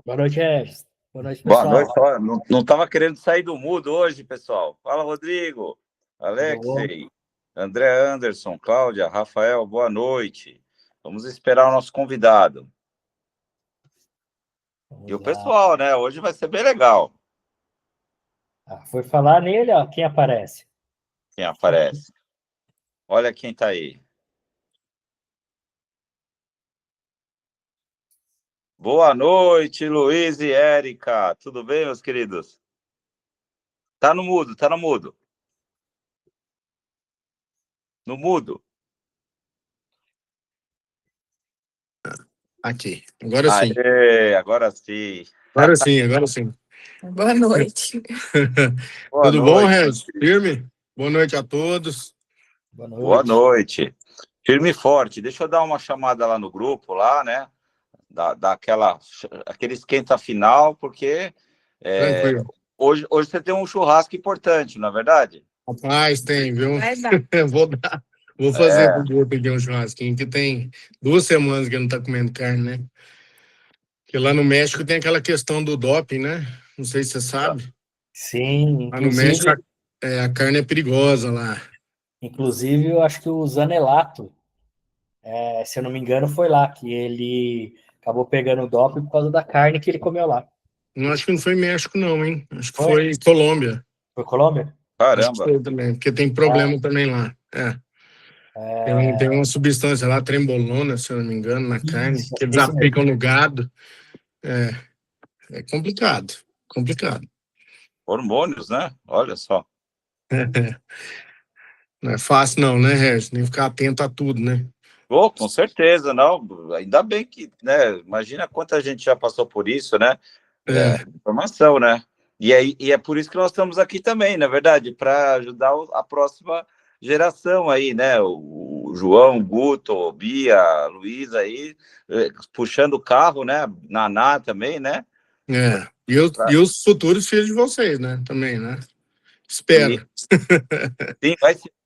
Boa noite, Regis. Boa noite, Boa pessoal. noite. Ó, não estava querendo sair do mudo hoje, pessoal. Fala, Rodrigo, Tudo bom? Alexei, André Anderson, Cláudia, Rafael, boa noite. Vamos esperar o nosso convidado. E Vamos o lá. pessoal, né? Hoje vai ser bem legal Foi falar nele, ó, quem aparece? quem aparece. Olha quem está aí. Boa noite, Luiz e Érica. Tudo bem, meus queridos? Tá no mudo, tá no mudo. No mudo. Aqui, agora sim. Aê, agora sim. Agora sim, agora sim. Boa noite. Boa Tudo bom, noite. Regis? Firme? Boa noite a todos. Boa Boa noite. noite. Firme e forte. Deixa eu dar uma chamada lá no grupo, lá, né? Aquele esquenta final, porque Tranquilo. hoje você tem um churrasco importante, não é verdade? Rapaz, tem, viu? Vai dar. Vou fazer pro grupo aqui um churrasquinho, que tem 2 semanas que não tá comendo carne, né? Porque lá no México tem aquela questão do doping, né? Não sei se você sabe. Sim, Lá no México inclusive, a carne é perigosa lá. eu acho que o Zanelato, se eu não me engano, foi lá que ele acabou pegando o doping por causa da carne que ele comeu lá. Não, acho que não foi México, não, hein? Acho que Foi? foi Colômbia. Foi Colômbia? Acho que Caramba. foi também, porque tem problema também lá. Tem uma substância lá, trembolona, se eu não me engano, na carne, que eles Isso mesmo. aplicam no gado. É complicado, complicado. Hormônios, né? Olha só. Não é fácil não, né, Regis? Nem ficar atento a tudo, né? Oh, com certeza, não. Ainda bem que, né? Imagina quanta gente já passou por isso, né? Informação, né? E é por isso que nós estamos aqui também, na verdade, para ajudar a próxima geração aí, né? O João, o Guto, o Bia, a Luísa aí, puxando o carro, né? Naná também, né? E os futuros filhos de vocês, né? Também, né? E, Espero. sim,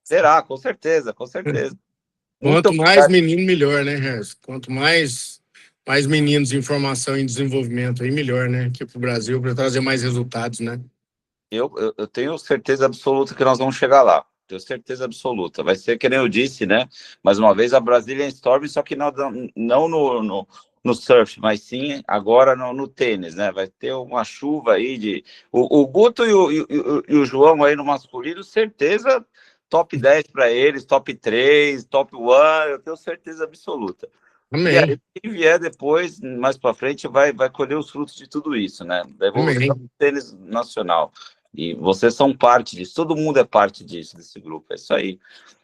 será, com certeza, com certeza. Muito Quanto mais obrigado. menino, melhor, né, Regis? Quanto mais meninos em formação e desenvolvimento, aí melhor, né? Aqui pro Brasil, para trazer mais resultados, né? Eu tenho certeza absoluta que nós vamos chegar lá. Tenho certeza absoluta. Vai ser que nem eu disse, né? Mais uma vez, a Brazilian Storm, só que não no surf, mas sim agora no tênis, né? Vai ter uma chuva aí de. O Guto e o João aí no masculino, certeza, top 10 para eles, top 3, top 1, eu tenho certeza absoluta. E aí, Amém. quem vier depois, mais para frente, vai colher os frutos de tudo isso, né? Da evolução Amém. do tênis nacional. E vocês são parte disso, todo mundo é parte disso, desse grupo. É isso aí.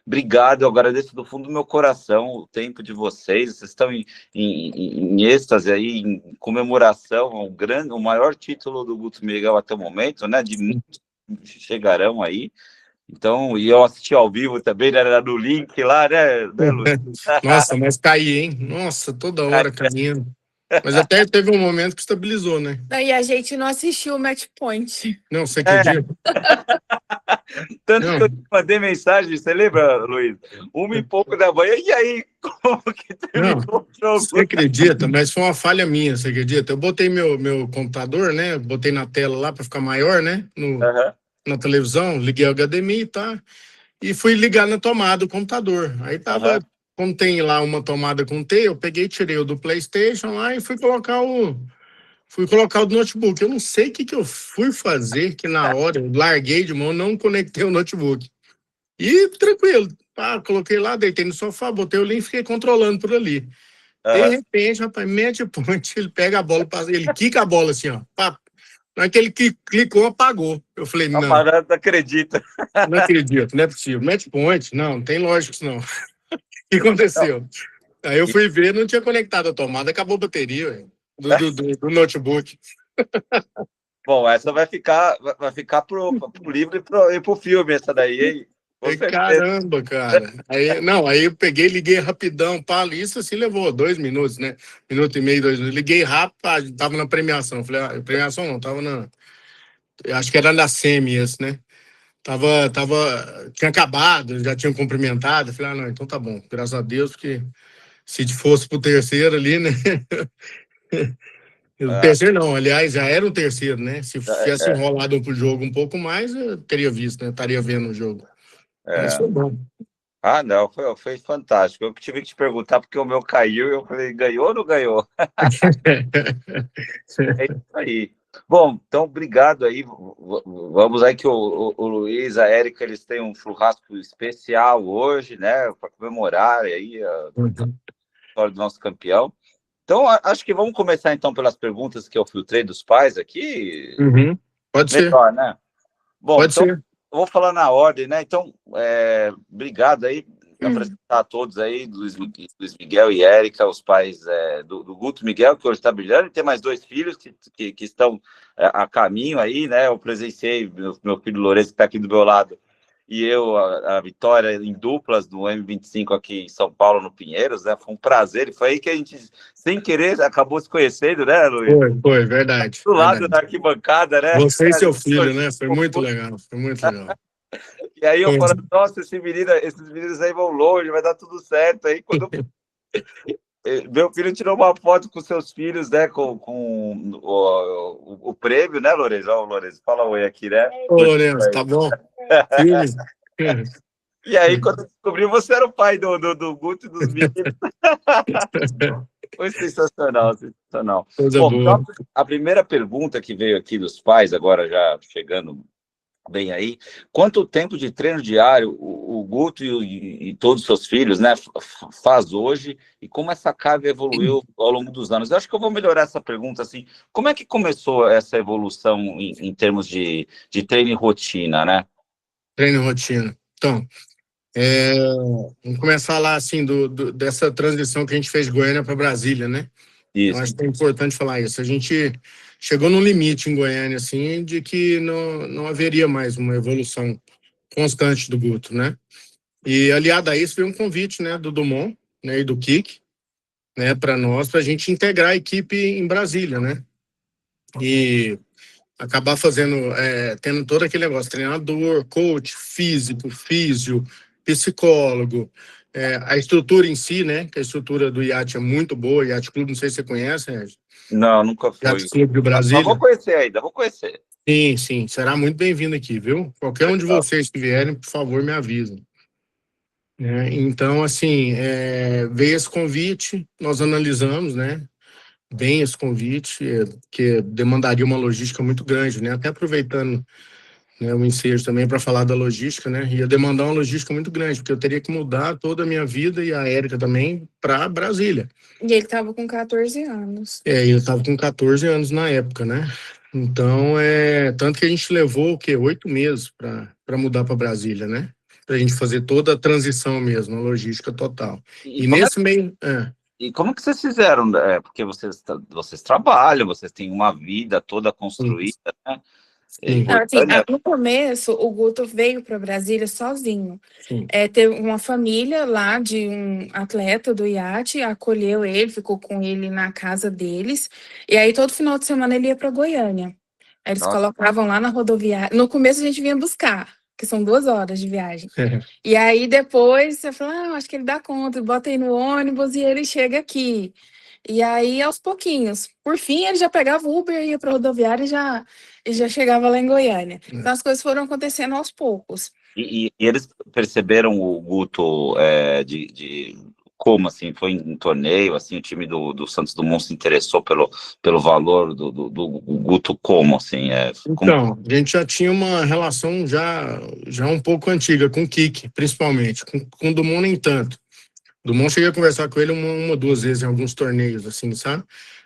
Obrigado, eu agradeço do fundo do meu coração o tempo de vocês. Vocês estão em êxtase aí, em comemoração ao o maior título do Guto Miguel até o momento, né? De muitos chegarão aí. Então, e eu assisti ao vivo também, né? Era no link lá, né Luiz? Nossa, mas caí, hein? Nossa, toda hora caindo. Mas até teve um momento que estabilizou, né? E a gente não assistiu o Match Point. Não, você acredita? Tanto Não, que eu te mandei mensagem, você lembra, Luiz? 1h pouco da manhã, e aí, como que não. terminou o jogo? Você acredita? Mas foi uma falha minha, você acredita? Eu botei meu computador, né? Botei na tela lá para ficar maior, né? Uhum. Na televisão, liguei o HDMI, tá? E fui ligar na tomada do computador. Aí tava, Uhum. como tem lá uma tomada com T, eu peguei, tirei o do PlayStation lá e fui colocar o do notebook. Eu não sei o que eu fui fazer, que na hora eu larguei de mão, não conectei o notebook. E tranquilo, pá, coloquei lá, deitei no sofá, botei o link e fiquei controlando por ali. De Uhum. repente, rapaz, match point, ele pega a bola, ele quica a bola assim, ó. Pá. Na hora que ele clicou, apagou. Eu falei, A não, parada acredita. não acredito, não é possível. Match point, não tem lógica isso não. O que Não. aconteceu? Aí eu fui ver, não tinha conectado a tomada, acabou a bateria ué, do notebook. Bom, essa vai ficar pro livro e pro filme, essa daí, hein? Com Aí, certeza. caramba, cara. Aí eu peguei, liguei rapidão, pá, isso assim levou 2 minutos, né? 1 minuto e meio, 2 minutos. Liguei rápido, pá, tava na premiação. Falei, premiação não, tava eu acho que era na SEMI esse, né? Tinha acabado, já tinham cumprimentado. Falei, não, então tá bom, graças a Deus, porque se fosse pro terceiro ali, né? O terceiro não, aliás, já era o terceiro, né? Se tivesse É, enrolado pro jogo um pouco mais, eu teria visto, né? Estaria vendo o jogo. Mas é. foi bom. Ah, não, foi fantástico. Eu tive que te perguntar porque o meu caiu e eu falei, ganhou ou não ganhou? É isso aí. Bom, então obrigado aí. Vamos aí que o Luiz, a Érica, eles têm um churrasco especial hoje, né? Para comemorar aí a vitória do nosso campeão. Então, acho que vamos começar então pelas perguntas que eu filtrei dos pais aqui. Uhum. Pode ser, Melhor, né? Bom, pode então ser. eu vou falar na ordem, né? Então, obrigado aí, Hum. apresentar a todos aí, Luiz Miguel e Érica, os pais do Guto Miguel, que hoje está brilhando, e tem mais 2 filhos que estão a caminho aí, né? Eu presenciei meu filho Lourenço, que está aqui do meu lado, e eu, a vitória em duplas do M25 aqui em São Paulo, no Pinheiros, né? Foi um prazer, e foi aí que a gente, sem querer, acabou se conhecendo, né, Luiz? Foi, verdade. Do lado da Verdade. arquibancada, né? Você e seu filho, né? Foi muito legal, foi muito legal. E aí eu falando, nossa, esses meninos aí vão longe, vai dar tudo certo. Aí quando meu filho tirou uma foto com seus filhos, né, com o prêmio, né, Lourenço? Ó, Lourenço, fala oi aqui, né? Ô, Lourenço, tá bom? Filme. E aí, quando eu descobri, você era o pai do Guto e dos meninos. Foi sensacional, sensacional. Coisa Bom, boa. então, a primeira pergunta que veio aqui dos pais, agora já chegando bem aí, quanto tempo de treino diário o Guto e todos os seus filhos, né, faz hoje, e como essa carga evoluiu ao longo dos anos? Eu acho que eu vou melhorar essa pergunta, assim, como é que começou essa evolução em termos de treino e rotina, né? Treino e rotina. Então, vamos começar lá, assim, dessa transição que a gente fez de Goiânia para Brasília, né? Eu Isso. acho que é importante falar isso. A gente chegou num limite em Goiânia, assim, de que não haveria mais uma evolução constante do Guto, né? E, aliado a isso, veio um convite, né, do Dumont, né, e do Kik, né, para nós, para a gente integrar a equipe em Brasília, né? E acabar tendo todo aquele negócio, treinador, coach, físio, psicólogo, a estrutura em si, né, que a estrutura do IAT é muito boa, Yacht Clube, não sei se você conhece, Regis? Não, nunca fui. Yacht Clube de Mas vou Brasília. conhecer ainda, vou conhecer. Sim, será muito bem-vindo aqui, viu? Qualquer um de vocês que vierem, por favor, me avisem. Então, assim, veio esse convite, nós analisamos, né, bem esse convite, que demandaria uma logística muito grande, né, até aproveitando, né, o ensejo também para falar da logística, né, ia demandar uma logística muito grande, porque eu teria que mudar toda a minha vida e a Érica também para Brasília. E ele tava com 14 anos. Eu estava com 14 anos na época, né, então, tanto que a gente levou, o quê? 8 meses para mudar para Brasília, né, para a gente fazer toda a transição mesmo, a logística total. E nesse meio... E como que vocês fizeram? Porque vocês trabalham, vocês têm uma vida toda construída, né? Sim. Assim, no começo, o Guto veio para Brasília sozinho. Teve uma família lá de um atleta do iate, acolheu ele, ficou com ele na casa deles. E aí, todo final de semana, ele ia para Goiânia. Aí eles colocavam lá na rodoviária. No começo, a gente vinha buscar, que são 2 horas de viagem. E aí, depois, você fala, acho que ele dá conta, bota aí no ônibus e ele chega aqui. E aí, aos pouquinhos. Por fim, ele já pegava o Uber, ia para a rodoviária e já chegava lá em Goiânia. Então, as coisas foram acontecendo aos poucos. E eles perceberam o Guto como, assim, foi em torneio, assim, o time do Santos Dumont se interessou pelo valor do Guto como, assim? Então, a gente já tinha uma relação já um pouco antiga com o Kik, principalmente, com o Dumont nem tanto. O Dumont cheguei a conversar com ele uma 2 vezes em alguns torneios, assim, sabe?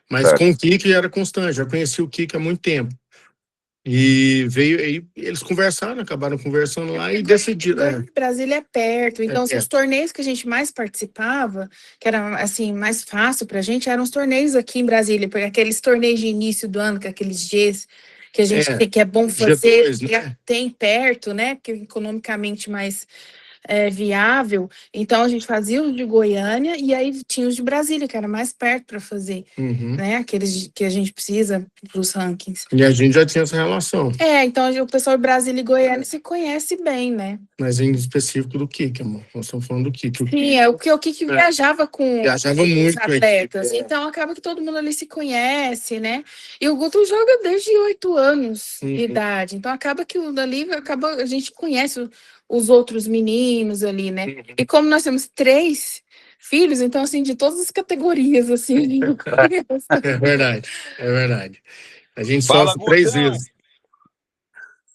Mas certo. Com o Kik era constante, já conheci o Kik há muito tempo. E eles conversaram, acabaram conversando lá e decidiram. Brasília é perto, então os torneios que a gente mais participava, que era assim, mais fácil pra gente, eram os torneios aqui em Brasília, porque aqueles torneios de início do ano, que aqueles Gs que a gente tem, que é bom fazer, G2, né? Tem perto, né? Que é economicamente mais viável, então a gente fazia os de Goiânia e aí tinha os de Brasília, que era mais perto para fazer, né? Aqueles que a gente precisa para os rankings. E a gente já tinha essa relação. Então o pessoal de Brasília e Goiânia se conhece bem, né? Mas em específico do Kik, amor. Nós estamos falando do Kik. Sim, o Kik viajava com Viajava os muito com a atletas, equipe, então acaba que todo mundo ali se conhece, né? E o Guto joga desde 8 anos de idade, então acaba que a gente conhece os outros meninos ali, né? E como nós temos 3 filhos, então assim, de todas as categorias, assim, eu conheço. É verdade. A gente Fala, sofre 3 Gutão. vezes.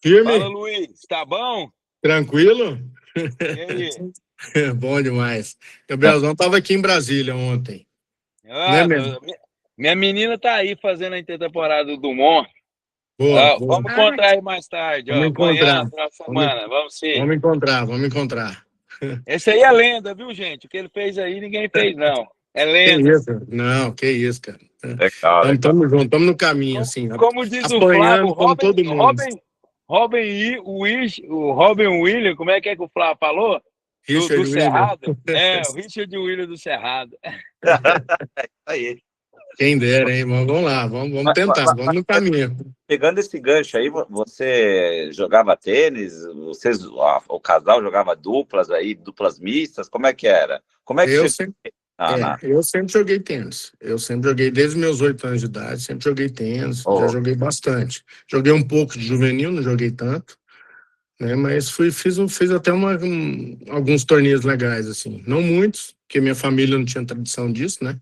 Firme? Fala, Luiz. Tá bom? Tranquilo? E aí? Bom demais. Gabrielzão estava aqui em Brasília ontem. Mesmo? Minha menina tá aí fazendo a intertemporada do Dumont. Boa. Vamos encontrar aí mais tarde. Vamos Amanhã, encontrar. na semana. Vamos sim. Vamos encontrar. Esse aí é lenda, viu, gente? O que ele fez aí, ninguém fez, não. É lenda. Que isso? Não, que isso, cara. Legal. Estamos juntos, estamos no caminho, assim. Como diz o apanhando Flávio, como todo mundo. o Robin Williams, como é que o Flávio falou? Richard do Cerrado? O Richard Williams do Cerrado. Aí. Quem dera, hein? Vamos lá, vamos tentar, vamos no caminho. Pegando esse gancho aí, você jogava tênis? O casal jogava duplas mistas? Como é que era? Como é que Eu você... sempre joguei tênis. Eu sempre joguei desde os meus 8 anos de idade, sempre joguei tênis, já joguei bastante. Joguei um pouco de juvenil, não joguei tanto, né? Mas fiz até alguns torneios legais, assim. Não muitos, porque minha família não tinha tradição disso, né?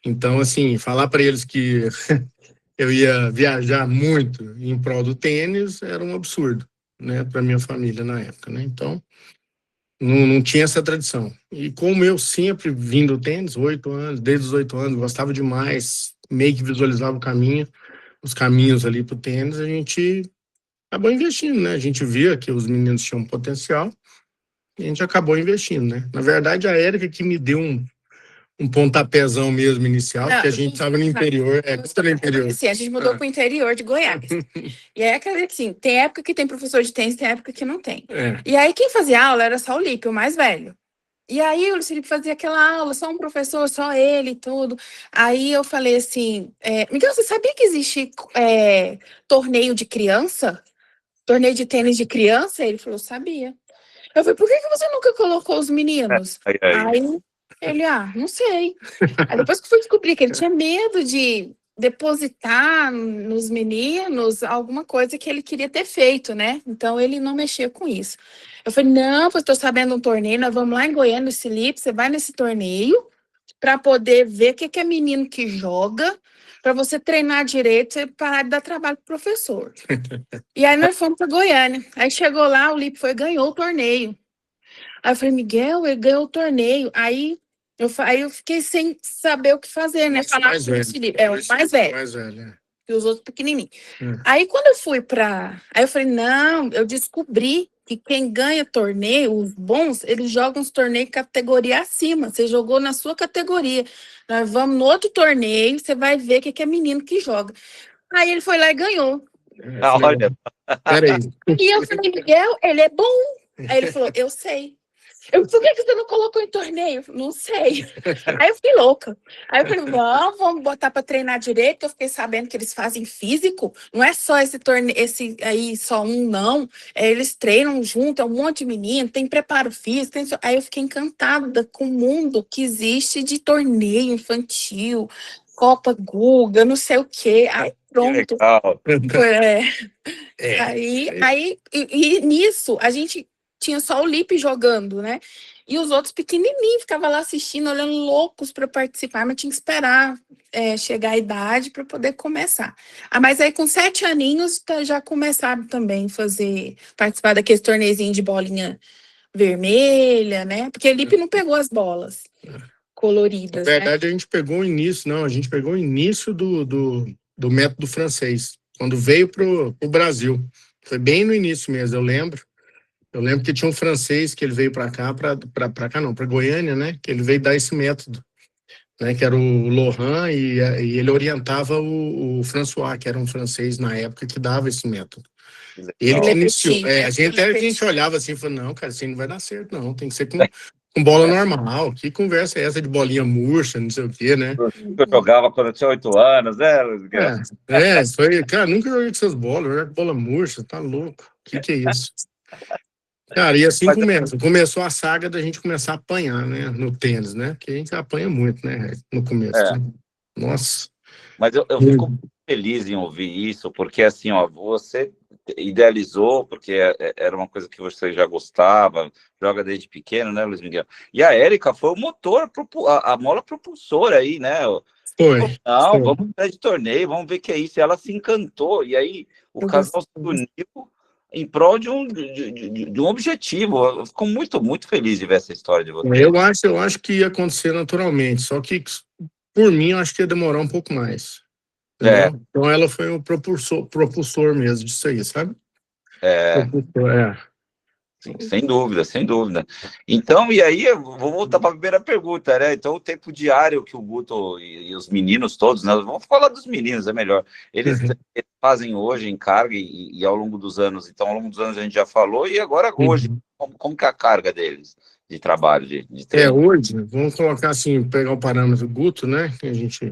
Então, assim, falar para eles que eu ia viajar muito em prol do tênis era um absurdo, né? Para minha família na época, né? Então, não tinha essa tradição. E como eu sempre vim do tênis, 8 anos, desde os 8 anos, gostava demais, meio que visualizava os caminhos ali para o tênis, a gente acabou investindo, né? A gente via que os meninos tinham potencial e a gente acabou investindo, né? Na verdade, a Érica que me deu um pontapézão mesmo inicial, porque a gente estava no interior. No interior. Sim, a gente mudou para o interior de Goiás. E aí, assim, tem época que tem professor de tênis, tem época que não tem. E aí, quem fazia aula era só o Lipe, o mais velho. E aí, o Luiz Felipe fazia aquela aula, só um professor, só ele e tudo. Aí eu falei assim, Miguel, você sabia que existe torneio de criança? Torneio de tênis de criança? Ele falou, sabia. Eu falei, por que você nunca colocou os meninos? Aí ele, não sei. Aí depois que eu fui descobrir que ele tinha medo de depositar nos meninos alguma coisa que ele queria ter feito, né? Então ele não mexia com isso. Eu falei, não, eu estou sabendo um torneio, nós vamos lá em Goiânia, no Felipe, você vai nesse torneio para poder ver o que é menino que joga, para você treinar direito, você parar de dar trabalho pro professor. E aí nós fomos para Goiânia. Aí chegou lá, o Lipe ganhou o torneio. Aí eu falei, Miguel, ele ganhou o torneio. Aí eu fiquei sem saber o que fazer, né? Falar com o Felipe. É o mais velho. E os outros pequenininhos. Aí quando eu fui Aí eu falei, não, eu descobri que quem ganha torneio, os bons, eles jogam os torneios categoria acima. Você jogou na sua categoria. Nós vamos no outro torneio, você vai ver o que é menino que joga. Aí ele foi lá e ganhou. Olha. Peraí. E eu falei, Miguel, ele é bom. Aí ele falou, eu sei. Por que você não colocou em torneio? Não sei. Aí eu fiquei louca. Aí eu falei, vamos botar para treinar direito. Eu fiquei sabendo que eles fazem físico. Não é só esse torneio, esse aí, só um, não. Eles treinam junto, é um monte de menino, tem preparo físico. Aí eu fiquei encantada com o mundo que existe de torneio infantil, Copa Guga, não sei o quê. Aí pronto. Aí nisso, a gente tinha só o Lipe jogando, né? E os outros pequenininhos ficavam lá assistindo, olhando loucos para participar, mas tinha que esperar chegar a idade para poder começar. Mas aí com 7 aninhos já começaram também participar daqueles torneizinhos de bolinha vermelha, né? Porque o Lipe não pegou as bolas coloridas. Na verdade, a gente pegou o início do método francês, quando veio pro Brasil. Foi bem no início mesmo, eu lembro. Eu lembro que tinha um francês que ele veio para cá, para Goiânia, né? Que ele veio dar esse método né, que era o Lohan, e ele orientava o François, que era um francês na época que dava esse método. Ele que iniciou. A gente olhava assim e falou, não, cara, assim não vai dar certo, não. Tem que ser com bola normal. Que conversa é essa de bolinha murcha, não sei o quê, né? Eu jogava quando eu tinha 8 anos, né, Luiz Miguel? Foi, cara, nunca joguei com essas bolas, joguei com bola murcha, tá louco. O que é isso? Cara, e assim começou a saga da gente começar a apanhar, né, no tênis, né? Porque a gente apanha muito, né, no começo. Né? Nossa. Mas eu fico feliz em ouvir isso, porque assim, ó, você idealizou, porque era uma coisa que você já gostava, joga desde pequeno, né, Luiz Miguel? E a Érica foi o motor, a mola propulsora aí, né? Foi. Não, vamos entrar de torneio, vamos ver o que é isso. E ela se encantou, e aí o casal se uniu em prol de um objetivo. Eu fico muito, muito feliz de ver essa história de vocês. Eu acho que ia acontecer naturalmente, só que, por mim, eu acho que ia demorar um pouco mais. Então ela foi o propulsor mesmo disso aí, sabe? Sim, sem dúvida, sem dúvida. Então, e aí, eu vou voltar para a primeira pergunta, né? Então, o tempo diário que o Guto e os meninos todos, né? Vamos falar dos meninos, é melhor. Eles fazem hoje em carga e ao longo dos anos. Então, ao longo dos anos a gente já falou, e agora hoje, como que é a carga deles de trabalho, de treino? Hoje, vamos colocar assim, pegar o parâmetro Guto, né? Que a gente,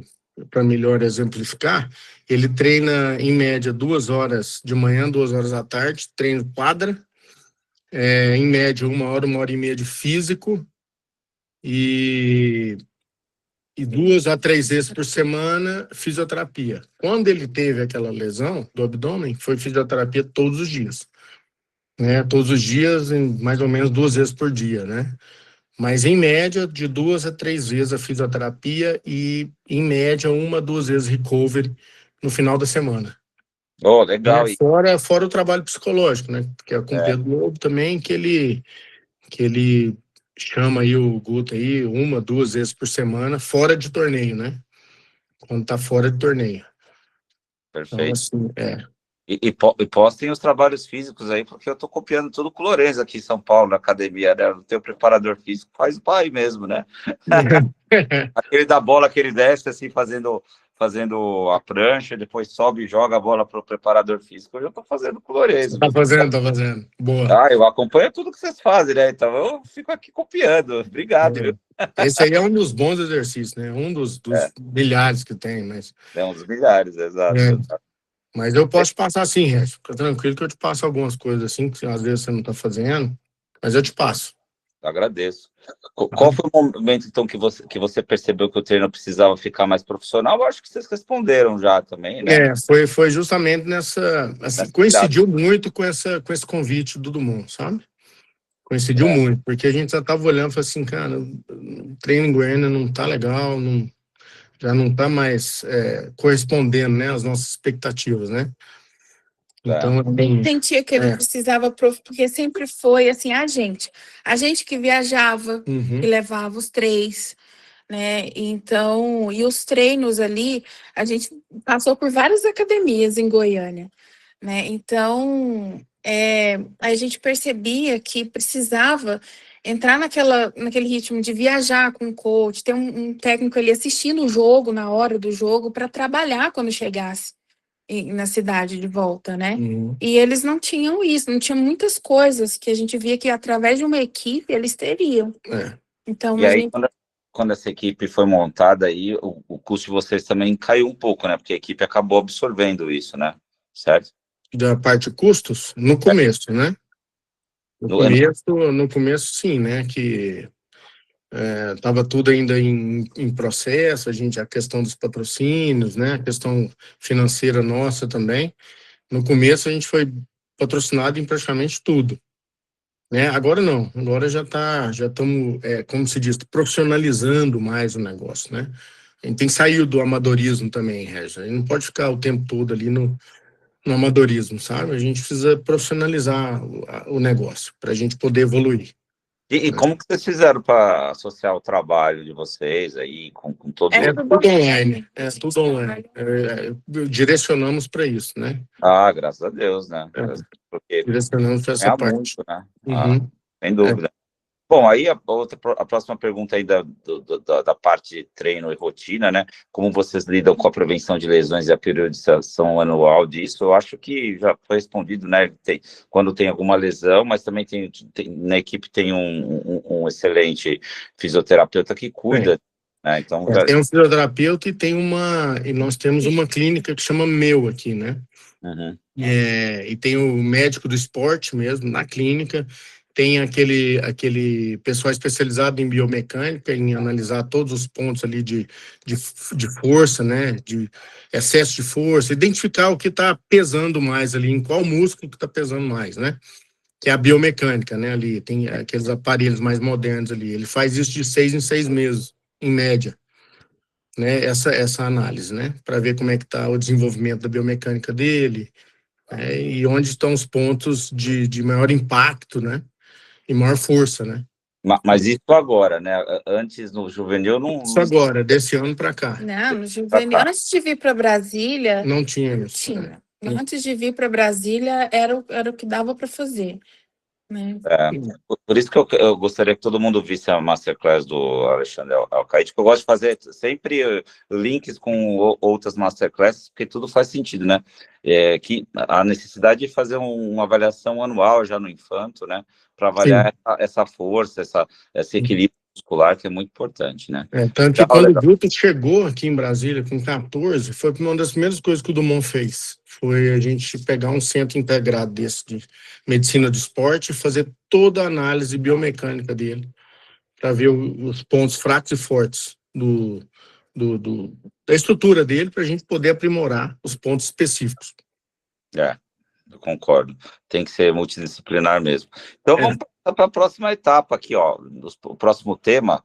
para melhor exemplificar, ele treina em média 2 horas de manhã, 2 horas à tarde, treino quadra. Em média, 1 hora e meia de físico e 2 a 3 vezes por semana fisioterapia. Quando ele teve aquela lesão do abdômen, foi fisioterapia todos os dias, né? Todos os dias, mais ou menos 2 vezes por dia, né? Mas em média, de 2 a 3 vezes a fisioterapia e em média 1 a 2 vezes recovery no final da semana. Oh, legal. Fora o trabalho psicológico, né? Que é com o Pedro Lobo também, que ele chama aí o Guto aí 1, 2 vezes por semana, fora de torneio, né? Quando tá fora de torneio. Perfeito. Então, assim, E postem os trabalhos físicos aí, porque eu tô copiando tudo com o Lourenço aqui em São Paulo, na academia, né? O teu preparador físico faz o pai mesmo, né? Aquele da bola que ele desce, assim, fazendo a prancha, depois sobe e joga a bola pro preparador físico. Eu já tô fazendo com o Lourenço. Tá fazendo. Boa. Eu acompanho tudo que vocês fazem, né? Então eu fico aqui copiando. Obrigado, viu? Esse aí é um dos bons exercícios, né? Um dos milhares que tem, mas... É um dos milhares, exato. Mas eu posso te passar assim, Resto. Fica tranquilo que eu te passo algumas coisas assim, que às vezes você não tá fazendo, mas eu te passo. Agradeço. Qual foi o momento, então, que você percebeu que o treino precisava ficar mais profissional? Eu acho que vocês responderam já também, né? Foi justamente nessa... Assim, coincidiu muito com esse convite do Dumont, sabe? Coincidiu muito, porque a gente já tava olhando e falou assim, cara, o treino em Goiânia não tá legal, já não tá mais correspondendo, né, às nossas expectativas, né? Então, sentia que ele precisava, porque sempre foi assim, a gente que viajava e levava os 3, né? Então, e os treinos ali, a gente passou por várias academias em Goiânia, né? Então, a gente percebia que precisava entrar naquele ritmo de viajar com o coach, ter um técnico ali assistindo o jogo na hora do jogo para trabalhar quando chegasse na cidade de volta, né? E eles não tinham isso, não tinha muitas coisas que a gente via que através de uma equipe eles teriam. Então, e aí, quando essa equipe foi montada, aí o custo de vocês também caiu um pouco, né? Porque a equipe acabou absorvendo isso, né? Certo? Da parte de custos, no começo, né? No começo, sim, né? Que estava tudo ainda em processo, a questão dos patrocínios, né? A questão financeira nossa também. No começo a gente foi patrocinado em praticamente tudo, né? Agora não, agora já estamos, como se diz, profissionalizando mais o negócio, né? A gente tem saído do amadorismo também, Regis. A gente não pode ficar o tempo todo ali no amadorismo, sabe? A gente precisa profissionalizar o negócio para a gente poder evoluir. E como que vocês fizeram para associar o trabalho de vocês aí com todo tudo online. Tudo online. Direcionamos para isso, né? Graças a Deus, né? Porque direcionamos para essa parte. muito, né? Sem dúvida. Bom, aí a próxima pergunta aí da parte de treino e rotina, né? Como vocês lidam com a prevenção de lesões e a periodização anual disso? Eu acho que já foi respondido, né? Quando tem alguma lesão, mas também na equipe tem um excelente fisioterapeuta que cuida, né? Então, Tem um fisioterapeuta e nós temos uma clínica que chama Meu aqui, né? Uhum. E tem o médico do esporte mesmo na clínica, tem aquele pessoal especializado em biomecânica, em analisar todos os pontos ali de força, né? De excesso de força, identificar o que está pesando mais ali, em qual músculo que está pesando mais, né? Que é a biomecânica, né? Ali tem aqueles aparelhos mais modernos ali. Ele faz isso de 6 em 6 meses, em média, né? Essa análise, né? Para ver como é que está o desenvolvimento da biomecânica dele, e onde estão os pontos de maior impacto, né? E maior força, né? Mas isso agora, né? Antes, no juvenil, não... Isso agora, desse ano para cá. Não, no juvenil, antes de vir para Brasília, Não tinha não isso. tinha. Antes de vir para Brasília, era o que dava para fazer, né? Por isso que eu gostaria que todo mundo visse a Masterclass do Alexandre Alcaide, que eu gosto de fazer sempre links com outras Masterclasses, porque tudo faz sentido, né? Que a necessidade de fazer uma avaliação anual já no infanto, né? Para avaliar essa força, esse equilíbrio muscular, que é muito importante, né? Tanto que quando o Guto chegou aqui em Brasília com 14, foi uma das primeiras coisas que o Dumont fez. Foi a gente pegar um centro integrado desse de medicina do esporte e fazer toda a análise biomecânica dele, para ver os pontos fracos e fortes da estrutura dele, para a gente poder aprimorar os pontos específicos. Eu concordo. Tem que ser multidisciplinar mesmo. Então, vamos para a próxima etapa aqui, ó. O próximo tema,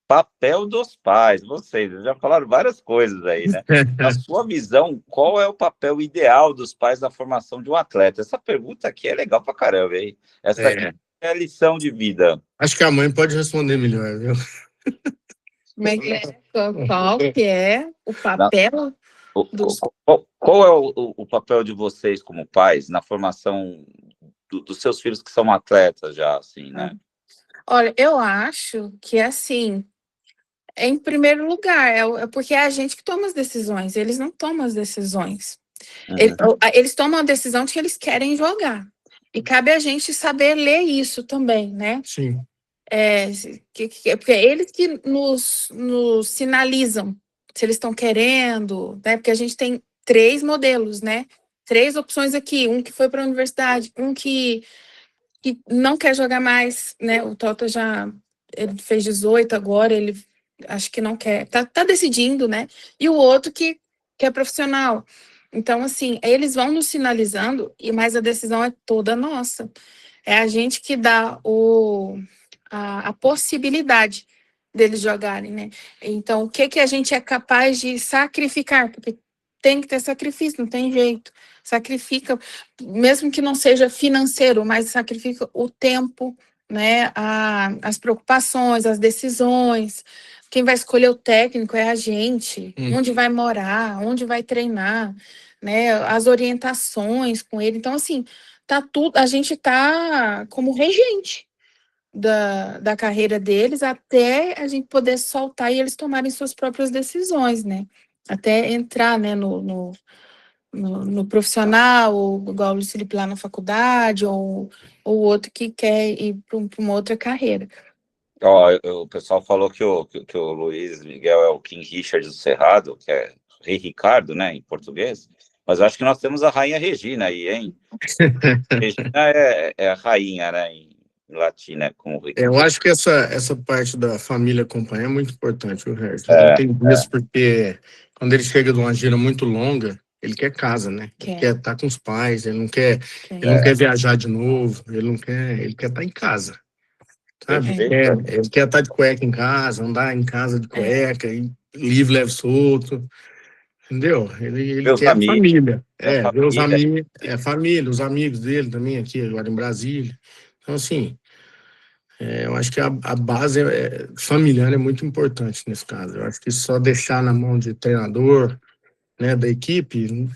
papel dos pais. Vocês já falaram várias coisas aí, né? Na sua visão, qual é o papel ideal dos pais na formação de um atleta? Essa pergunta aqui é legal pra caramba, hein? Essa aqui é a lição de vida. Acho que a mãe pode responder melhor, viu? Qual que é o papel dos... Qual é o papel de vocês como pais na formação dos seus filhos que são atletas já, assim, né? Olha, eu acho que, assim, em primeiro lugar, é porque é a gente que toma as decisões, eles não tomam as decisões. Eles tomam a decisão de que eles querem jogar. E cabe a gente saber ler isso também, né? Sim. Porque é eles que nos sinalizam se eles estão querendo, né? Porque a gente tem 3 modelos, né? 3 opções aqui, um que foi para a universidade, um que não quer jogar mais, né? O Tota ele fez 18 agora, ele acho que não quer, tá decidindo, né? E o outro que é profissional. Então, assim, eles vão nos sinalizando, mas a decisão é toda nossa. É a gente que dá a possibilidade deles jogarem, né? Então, o que a gente é capaz de sacrificar? Porque tem que ter sacrifício, não tem jeito. Sacrifica, mesmo que não seja financeiro, mas sacrifica o tempo, né? As preocupações, as decisões. Quem vai escolher o técnico é a gente. Onde vai morar, onde vai treinar, né? As orientações com ele. Então, assim, a gente tá como regente da carreira deles até a gente poder soltar e eles tomarem suas próprias decisões, né? Até entrar, né, no profissional, ou igual o Felipe lá na faculdade, ou outro que quer ir para uma outra carreira. O pessoal falou que o Luiz Miguel é o King Richard do Cerrado, que é Rei Ricardo, né, em português, mas eu acho que nós temos a Rainha Regina aí, hein? Regina é a rainha, né, em latim, né, como eu acho que essa parte da família acompanhar é muito importante, o Regis. Eu tenho isso porque quando ele chega de uma gira muito longa, ele quer casa, né? Ele quer estar com os pais, ele não quer viajar de novo, ele quer estar em casa. Sabe? Ele quer estar de cueca em casa, andar em casa de cueca, e livre, leve, solto. Entendeu? Ele quer a família. Ver os amigos, família, os amigos dele também aqui, agora em Brasília. Então, assim, eu acho que a base familiar é muito importante nesse caso. Eu acho que só deixar na mão de treinador, né, da equipe,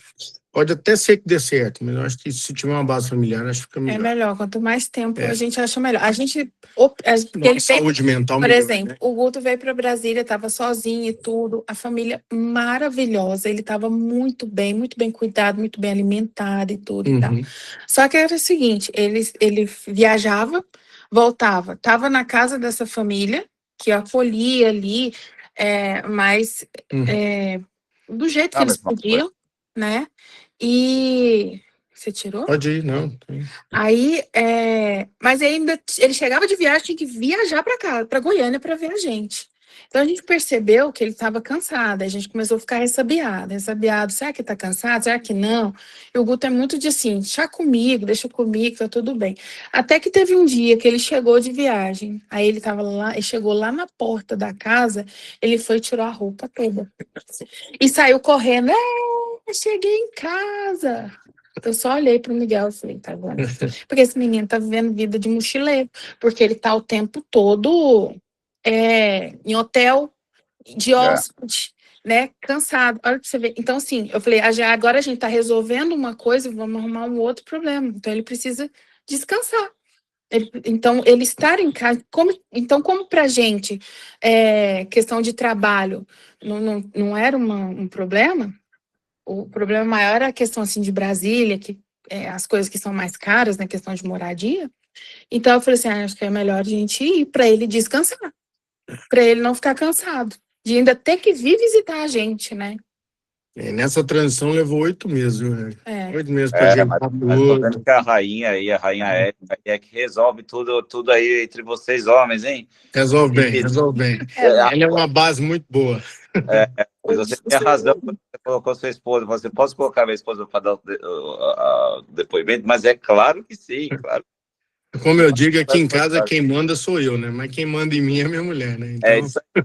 Pode até ser que dê certo, mas eu acho que se tiver uma base familiar, acho que fica É melhor. melhor, quanto mais tempo É. a gente acha melhor. Porque ele veio, Saúde mental por melhor, exemplo, né? o Guto veio para Brasília, estava sozinho e tudo, a família maravilhosa, ele estava muito bem cuidado, muito bem alimentado e tudo e tal. Uhum. Só que era o seguinte, ele viajava, voltava, estava na casa dessa família, que acolhia ali, mas do jeito que Ah, eles mesma coisa. podiam, né? E você tirou? Pode ir, não. Aí, mas ainda ele chegava de viagem, tinha que viajar para cá, para Goiânia, para ver a gente. Então a gente percebeu que ele estava cansado, a gente começou a ficar ressabiado, será que está cansado? Será que não? E o Guto é muito de assim, deixa comigo, tá tudo bem. Até que teve um dia que ele chegou de viagem, aí ele tava lá, ele chegou lá na porta da casa, ele foi tirar a roupa toda e saiu correndo, cheguei em casa. Eu só olhei pro Miguel e falei, tá vendo? Porque esse menino tá vivendo vida de mochileiro, porque ele tá o tempo todo em hotel, de hóspede, né? Cansado. Olha pra você ver. Então, assim, eu falei, agora a gente tá resolvendo uma coisa e vamos arrumar um outro problema. Então, ele precisa descansar. Então, ele estar em casa, como pra gente, questão de trabalho não era um problema, o problema maior é a questão assim de Brasília, que as coisas que são mais caras, né, questão de moradia. Então eu falei assim, acho que é melhor a gente ir para ele descansar, para ele não ficar cansado, de ainda ter que vir visitar a gente, né? Nessa transição levou 8 meses, viu, velho? 8 meses para Mas ajeitar tô vendo tudo. que a rainha aí, a rainha é que resolve tudo aí entre vocês homens, hein? Resolve bem. Ela é uma base muito boa. Mas você tem razão quando você colocou sua esposa. Você pode colocar minha esposa para dar o depoimento, mas é claro que sim, claro. Como eu digo, aqui em casa quem manda sou eu, né? Mas quem manda em mim é minha mulher, né? Então... É isso aí.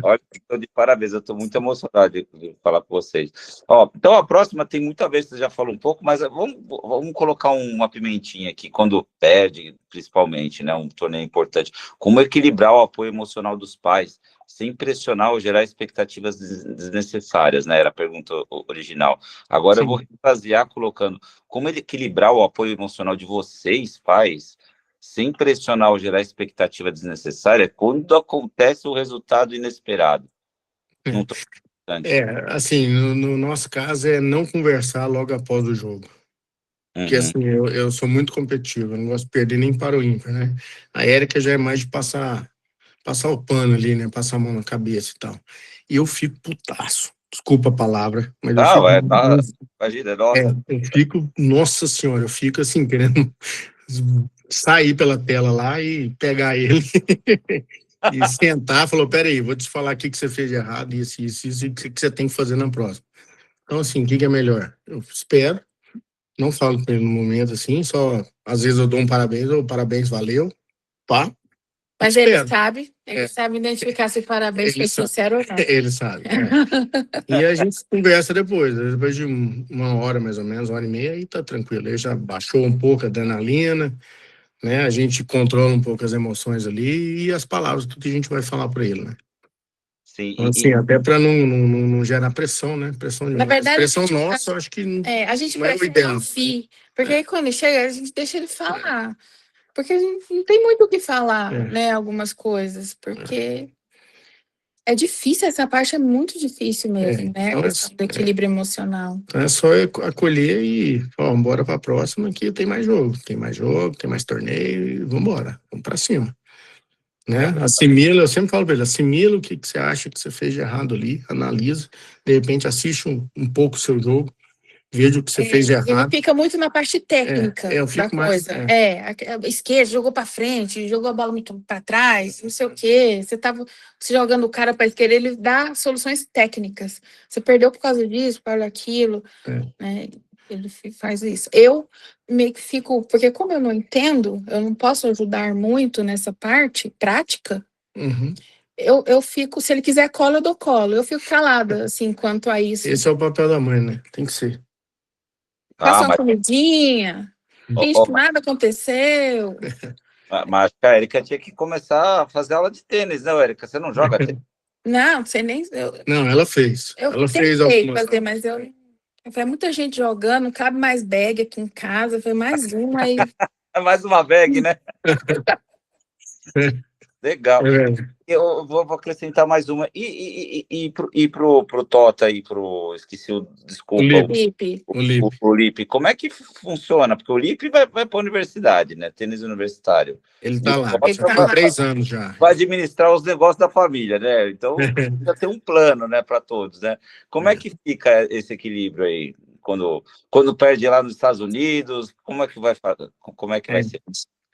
Olha, estou de parabéns, eu estou muito emocionado de falar com vocês. Ó, então a próxima tem muito a ver, você já falou um pouco, mas vamos colocar uma pimentinha aqui, quando perde, principalmente, né? Um torneio importante. Como equilibrar o apoio emocional dos pais, sem pressionar ou gerar expectativas desnecessárias, né? Era a pergunta original. Agora Sim. eu vou basear colocando como equilibrar o apoio emocional de vocês, pais, sem pressionar ou gerar expectativa desnecessária, quando acontece o resultado inesperado. Não tô assim, no nosso caso é não conversar logo após o jogo. Porque assim, eu sou muito competitivo, eu não gosto de perder nem para o ímpar, né? A Érica já é mais de passar o pano ali, né? Passar a mão na cabeça e tal. E eu fico putaço. Desculpa a palavra, mas eu fico... imagina, nossa. eu fico, nossa senhora, eu fico assim, querendo sair pela tela lá e pegar ele e sentar, falou, peraí, vou te falar aqui que você fez de errado, isso, o que você tem que fazer na próxima. Então, assim, o que é melhor? Eu espero, não falo com ele no momento, assim, só, às vezes eu dou um parabéns, ou parabéns, valeu, pá. Mas espero. ele sabe identificar se parabéns foi sincero ou não. Ele sabe. E a gente conversa depois de uma hora mais ou menos, 1h30, aí tá tranquilo. Ele já baixou um pouco a adrenalina, né? A gente controla um pouco as emoções ali e as palavras, tudo que a gente vai falar para ele, né? Sim, então, assim, até para não gerar pressão, né? Pressão Na verdade, pressão nossa, eu acho que a gente não é o prefere ideal. ouvir, porque aí quando ele chega, a gente deixa ele falar. Porque a gente não tem muito o que falar, né? Algumas coisas, porque é difícil, essa parte é muito difícil mesmo, né? O equilíbrio emocional. Então é só acolher e, bora para a próxima que tem mais jogo, tem mais torneio e vamos para cima. Né? Assimila, eu sempre falo para ele, assimila o que você acha que você fez de errado ali, analisa, de repente assiste um pouco o seu jogo, veja o que você fez de errado. Ele fica muito na parte técnica da coisa. Esquerda, jogou para frente, jogou a bola muito para trás, não sei o quê. Você estava jogando o cara para esquerda, ele dá soluções técnicas. Você perdeu por causa disso, por causa daquilo. Né? Ele faz isso. Eu meio que fico, porque como eu não entendo, eu não posso ajudar muito nessa parte prática. Eu fico, se ele quiser colo, eu dou colo. Eu fico calada, assim, quanto a isso. Esse é o papel da mãe, né? Tem que ser. Passa uma comidinha, finge que nada aconteceu. Mas a Érica tinha que começar a fazer aula de tênis, né, Érica? Você não joga tênis? Não, você nem... Não, ela fez. Eu ela tentei fez algumas... fazer, mas eu Foi muita gente jogando, não cabe mais bag aqui em casa, foi mais um, aí É mais uma bag, né? Legal. É, Eu vou acrescentar mais uma. E pro Tota aí, esqueci o. o Desculpa, Lipe, Felipe. o Lipe. o Lipe. Como é que funciona? Porque o Lipe vai para a universidade, né? Tênis universitário. Ele E tá o lá, Tota Ele já tá tem lá. 3 anos já. vai administrar os negócios da família, né? Então já tem um plano, né, para todos, né? Como é que fica esse equilíbrio aí quando perde lá nos Estados Unidos? Como é que vai como é que vai É. ser?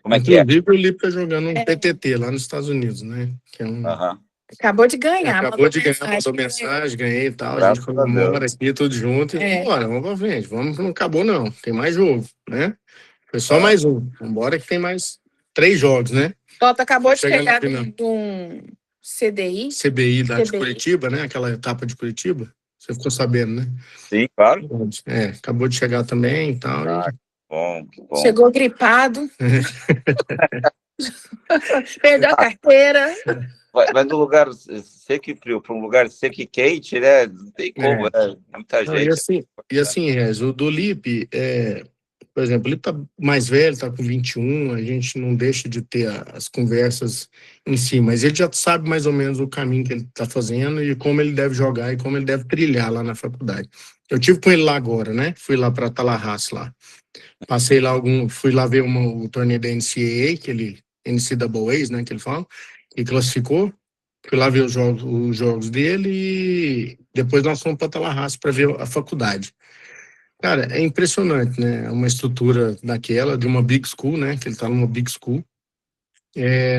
Como é que é? Inclusive, o Lipe tá jogando um PTT lá nos Estados Unidos, né? Que é Aham. Acabou de ganhar. acabou de ganhar, mensagem. mandou mensagem, ganhei e tal. A Graças gente a comemora Deus. aqui tudo junto e É. vambora, vamos pra frente. Vamos, não acabou não, tem mais jogo, né? Foi só mais um. Vambora que tem mais 3 jogos, né? Tota acabou de Chega na chegar final. de um CDI. CBI lá de CBI. Curitiba, né? Aquela etapa de Curitiba. Você ficou sabendo, né? Sim, claro. É, acabou de chegar também e tal. Ah, que bom. Chegou gripado. Perdeu a carteira. Vai do lugar seco e frio para um lugar seco e quente, né? Não tem como, né? Muita Não, gente. e assim, Rez, o do Lipe, por exemplo, ele tá mais velho, tá com 21, a gente não deixa de ter as conversas em si, mas ele já sabe mais ou menos o caminho que ele tá fazendo e como ele deve jogar e como ele deve trilhar lá na faculdade. Eu tive com ele lá agora, né? Fui lá para Tallahassee lá. Passei lá fui lá ver o torneio da NCAA, NCAAs, né, que ele fala, e classificou. Fui lá ver os jogos dele e depois nós fomos para Tallahassee para ver a faculdade. Cara, é impressionante, né? Uma estrutura daquela, de uma big school, né? Que ele tá numa big school.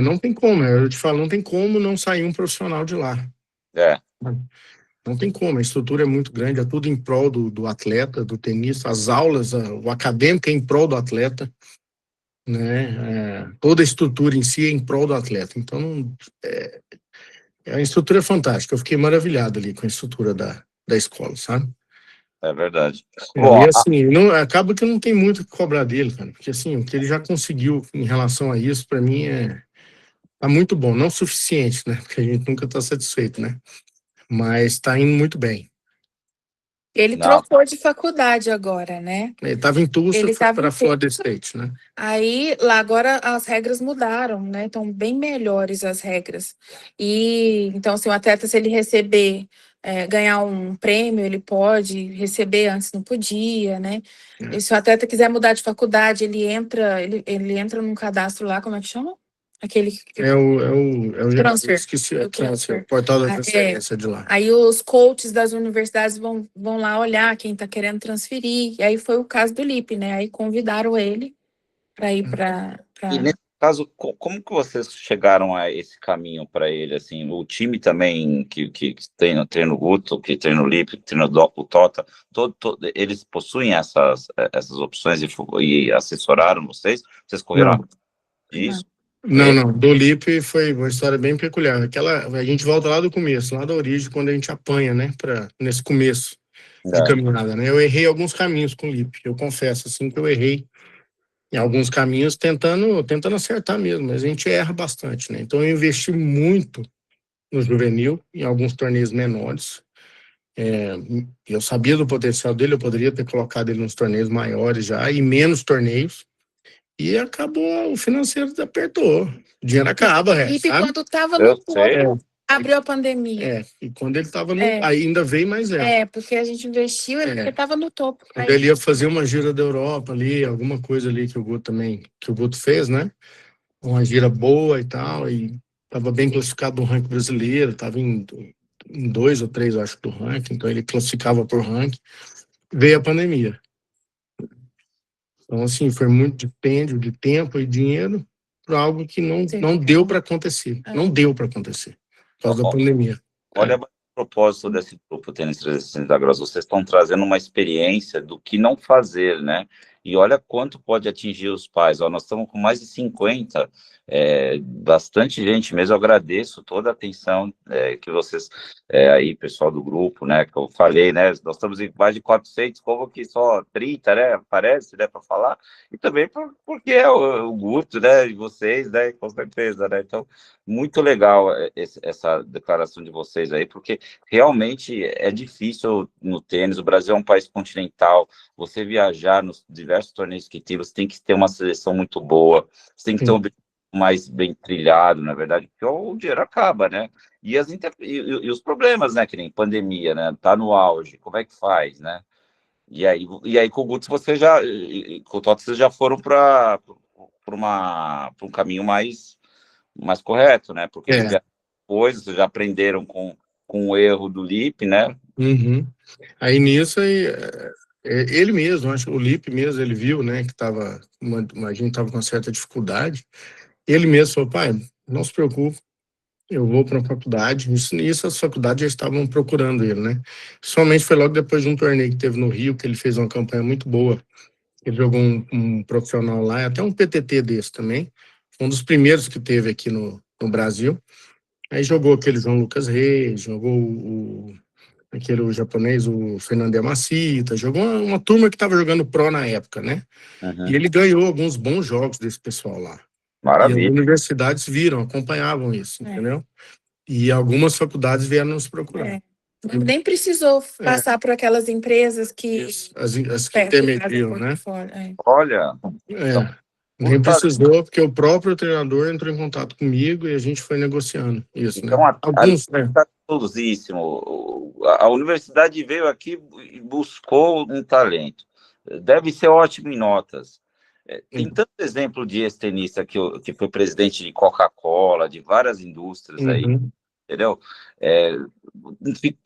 Não tem como, eu te falo, não tem como não sair um profissional de lá. É. Não tem como, a estrutura é muito grande, é tudo em prol do atleta, do tenista, as aulas, o acadêmico é em prol do atleta, né? Toda a estrutura em si é em prol do atleta. Então, a estrutura é fantástica. Eu fiquei maravilhado ali com a estrutura da escola, sabe? É verdade. E assim, acaba que não tem muito o que cobrar dele, cara, porque assim, o que ele já conseguiu em relação a isso, para mim, tá muito bom. Não suficiente, né? Porque a gente nunca tá satisfeito, né? Mas tá indo muito bem. Ele trocou de faculdade agora, né? Ele estava em Tulsa, Ele foi tava para em Florida State, né? Aí, lá agora as regras mudaram, né? Estão bem melhores as regras. E então, se o atleta, se ele receber, ganhar um prêmio, ele pode receber, antes não podia, né? E se o atleta quiser mudar de faculdade, ele entra num cadastro lá, como é que chama? Aquele É o transfer. Esqueci, O transfer. o portal da transferência de lá. Aí os coaches das universidades vão lá olhar quem está querendo transferir. E aí foi o caso do Lipe, né? Aí convidaram ele para ir para. E nesse caso, como que vocês chegaram a esse caminho para ele? Assim, o time também que treina o Guto, que treina o Lipe, que treina o Tota, eles possuem essas opções e assessoraram vocês? Vocês correram disso? Não. Do Lipe foi uma história bem peculiar. A gente volta lá do começo, lá da origem, quando a gente apanha, né? Nesse começo de caminhada, né? Eu errei alguns caminhos com o Lipe. Eu confesso, assim, que eu errei em alguns caminhos tentando acertar mesmo, mas a gente erra bastante, né? Então eu investi muito no juvenil, em alguns torneios menores. Eu sabia do potencial dele, eu poderia ter colocado ele nos torneios maiores já, e menos torneios. E acabou, o financeiro apertou. O dinheiro acaba, Lipe, sabe? quando estava no topo, abriu a pandemia. E quando ele estava no... Ainda veio mais porque a gente investiu, porque estava no topo. Quando ele ia fazer uma gira da Europa ali, alguma coisa ali que o Guto fez, né? Uma gira boa e tal, e estava bem classificado no ranking brasileiro, estava em 2 ou 3, eu acho, do ranking, então ele classificava por ranking. Veio a pandemia. Então, assim, foi muito dispêndio de tempo e dinheiro para algo que não deu para acontecer. Não deu para acontecer, por causa da pandemia. Olha o propósito desse grupo Tênis 360 Graus. Vocês estão trazendo uma experiência do que não fazer, né? e olha quanto pode atingir os pais. Ó, nós estamos com mais de 50, bastante gente mesmo. Eu agradeço toda a atenção que vocês, aí, pessoal do grupo, né, que eu falei, né, nós estamos em mais de 400, como que só 30, né, aparece, né, para falar, e também porque é o Guto, né, e vocês, né, com certeza, né, então, muito legal essa declaração de vocês aí, porque realmente é difícil no tênis. O Brasil é um país continental, você viajar nos diversos torneios que tem, você tem que ter uma seleção muito boa, você tem que ter um objetivo mais bem trilhado, na verdade, porque o dinheiro acaba, né? E e os problemas, né? Que nem pandemia, né? Tá no auge, como é que faz, né? E aí com o Guts com o Toto vocês já foram para um caminho mais correto, né? Porque depois vocês já aprenderam com o erro do Lipe, né? Uhum. Aí nisso, ele mesmo, acho que o Lipe mesmo, ele viu, né, que a gente estava com uma certa dificuldade. Ele mesmo falou, pai, não se preocupe, eu vou para a faculdade. Isso as faculdades já estavam procurando ele, né? Somente foi logo depois de um torneio que teve no Rio, que ele fez uma campanha muito boa. Ele jogou um profissional lá, até um PTT desse também. Foi um dos primeiros que teve aqui no Brasil. Aí jogou aquele João Lucas Reis, jogou aquele japonês, o Fernando Yamacita, jogou uma turma que estava jogando pro na época, né? Uhum. E ele ganhou alguns bons jogos desse pessoal lá. Maravilha. E as universidades viram, acompanhavam isso, entendeu? E algumas faculdades vieram nos procurar. Nem precisou passar por aquelas empresas que... As que intermediam, né? Olha... Nem precisou, porque o próprio treinador entrou em contato comigo e a gente foi negociando isso, então, né? Alguns, a universidade veio aqui e buscou um talento. Deve ser ótimo em notas. Tem tanto exemplo de ex-tenista que foi presidente de Coca-Cola, de várias indústrias aí, entendeu?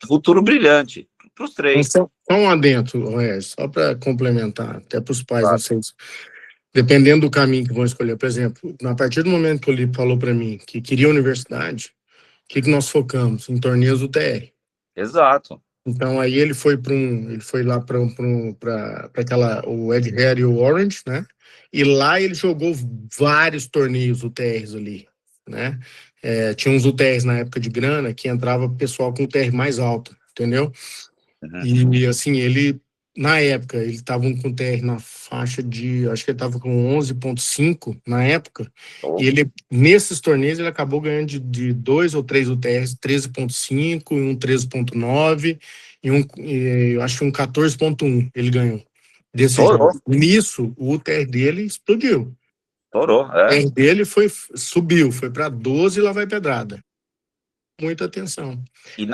Futuro brilhante para os três. Só um adentro, só para complementar, até para os pais, não sei se... Dependendo do caminho que vão escolher. Por exemplo, a partir do momento que o Lipe falou para mim que queria universidade, o que nós focamos? Em torneios UTR. Exato. Então, aí ele foi lá para o Ed Hare e o Orange, né? E lá ele jogou vários torneios UTRs ali, né? Tinha uns UTRs na época de grana que entrava pessoal com UTR mais alto, entendeu? Uhum. E assim, na época, ele estava com o TR na faixa de... Acho que ele estava com 11,5 na época. E ele, nesses torneios, ele acabou ganhando de 2 ou 3 UTRs, 13,5 e um 13,9 e eu acho que um 14,1 ele ganhou. Desse jogo. Nisso, o UTR dele explodiu. Estourou, O UTR dele subiu, foi para 12 e lá vai pedrada. Muita atenção. E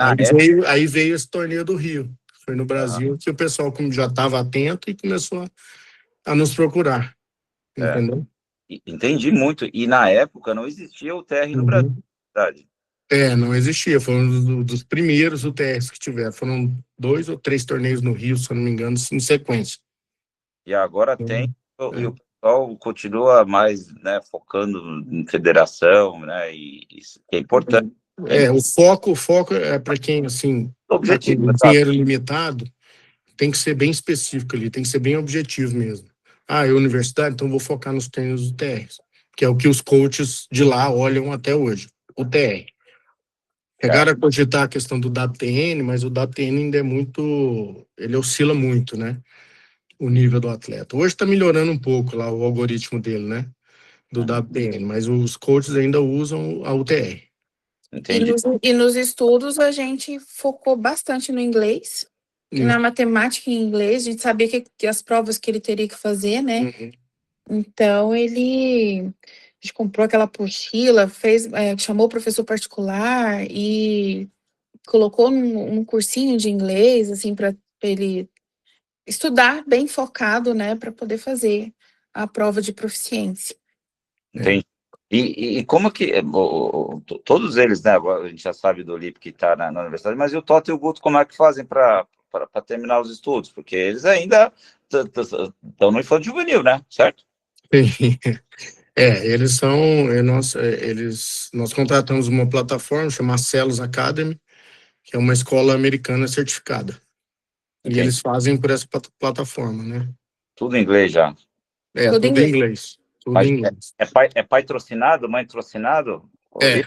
aí veio esse torneio do Rio. Foi no Brasil que o pessoal já estava atento e começou a nos procurar. Entendeu? Entendi muito. E na época não existia o TR no Brasil, verdade? Não existia. Foi um dos primeiros UTRs que tiveram. Foram 2 ou 3 torneios no Rio, se eu não me engano, em sequência. E agora tem, e o pessoal continua mais, né, focando em federação, né? E isso é importante. O foco é para quem, assim, objetivo, dinheiro limitado, tem que ser bem específico ali, tem que ser bem objetivo mesmo. É universidade, então vou focar nos treinos do TR, que é o que os coaches de lá olham até hoje, o TR. Chegaram a cogitar a questão do WTN, mas o WTN ainda ele oscila muito, né? O nível do atleta. Hoje está melhorando um pouco lá o algoritmo dele, né? Do WTN, mas os coaches ainda usam a UTR. Entendi. E nos estudos a gente focou bastante no inglês, na matemática em inglês, a gente sabia que as provas que ele teria que fazer, né? Então a gente comprou aquela apostila, chamou o professor particular e colocou num cursinho de inglês, assim, para ele estudar bem focado, né, para poder fazer a prova de proficiência. Entendi. E como que todos eles, né? A gente já sabe do Lipe que está na universidade, mas e o Toto e o Guto, como é que fazem para terminar os estudos? Porque eles ainda estão no infanto juvenil, né? Certo? Eles são... Nós contratamos uma plataforma chamada Celos Academy, que é uma escola americana certificada. E eles fazem por essa plataforma, né? Tudo em inglês já. Tudo em Tudo em inglês. Tudo Mas em inglês. é pai trocinado, mãe trocinado? É,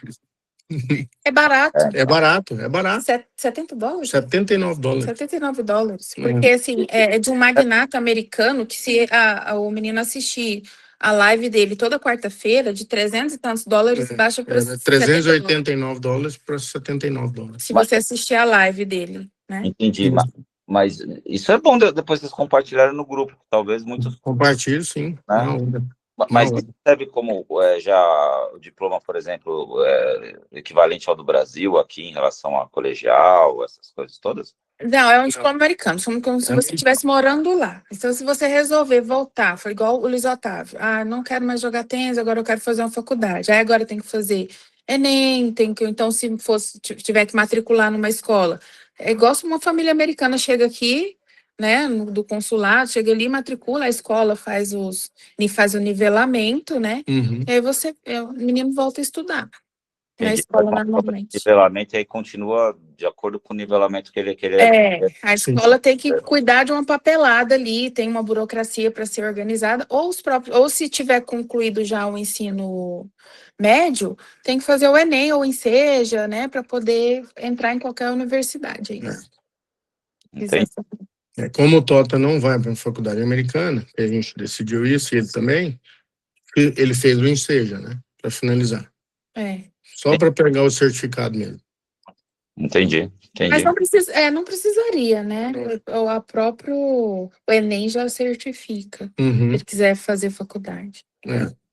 É barato. é barato, é barato. $70? $79. $79. Porque, assim, é de um magnata americano que se o menino assistir a live dele toda quarta-feira, de 300 e tantos dólares, baixa para $389 para $79. se você assistir a live dele, né? Entendi, mas isso é bom depois vocês compartilharem no grupo, talvez muitos, Compartilho, sim. né? Mas Não. serve como já o diploma, por exemplo, equivalente ao do Brasil aqui em relação a colegial, essas coisas todas? Não, é um diploma americano, como se você estivesse morando lá. Então, se você resolver voltar, foi igual o Luiz Otávio. Ah, não quero mais jogar tênis, agora eu quero fazer uma faculdade. Aí agora tem que fazer Enem, então se tiver que matricular numa escola. É igual se uma família americana chega aqui, né, do consulado, chega ali, matricula, a escola faz o nivelamento, né? Uhum. E aí o menino volta a estudar. Na Entendi. escola normalmente. Nivelamento aí continua de acordo com o nivelamento que ele A escola tem que cuidar de uma papelada ali, tem uma burocracia para ser organizada, ou se tiver concluído já o ensino médio, tem que fazer o Enem ou o Enseja, né, para poder entrar em qualquer universidade. Entendi. Como o Tota não vai para uma faculdade americana, a gente decidiu isso, e ele também, ele fez o Enseja, né, para finalizar. Só para pegar o certificado mesmo. Entendi. Mas não precisaria, né? O Enem já certifica, se ele quiser fazer faculdade.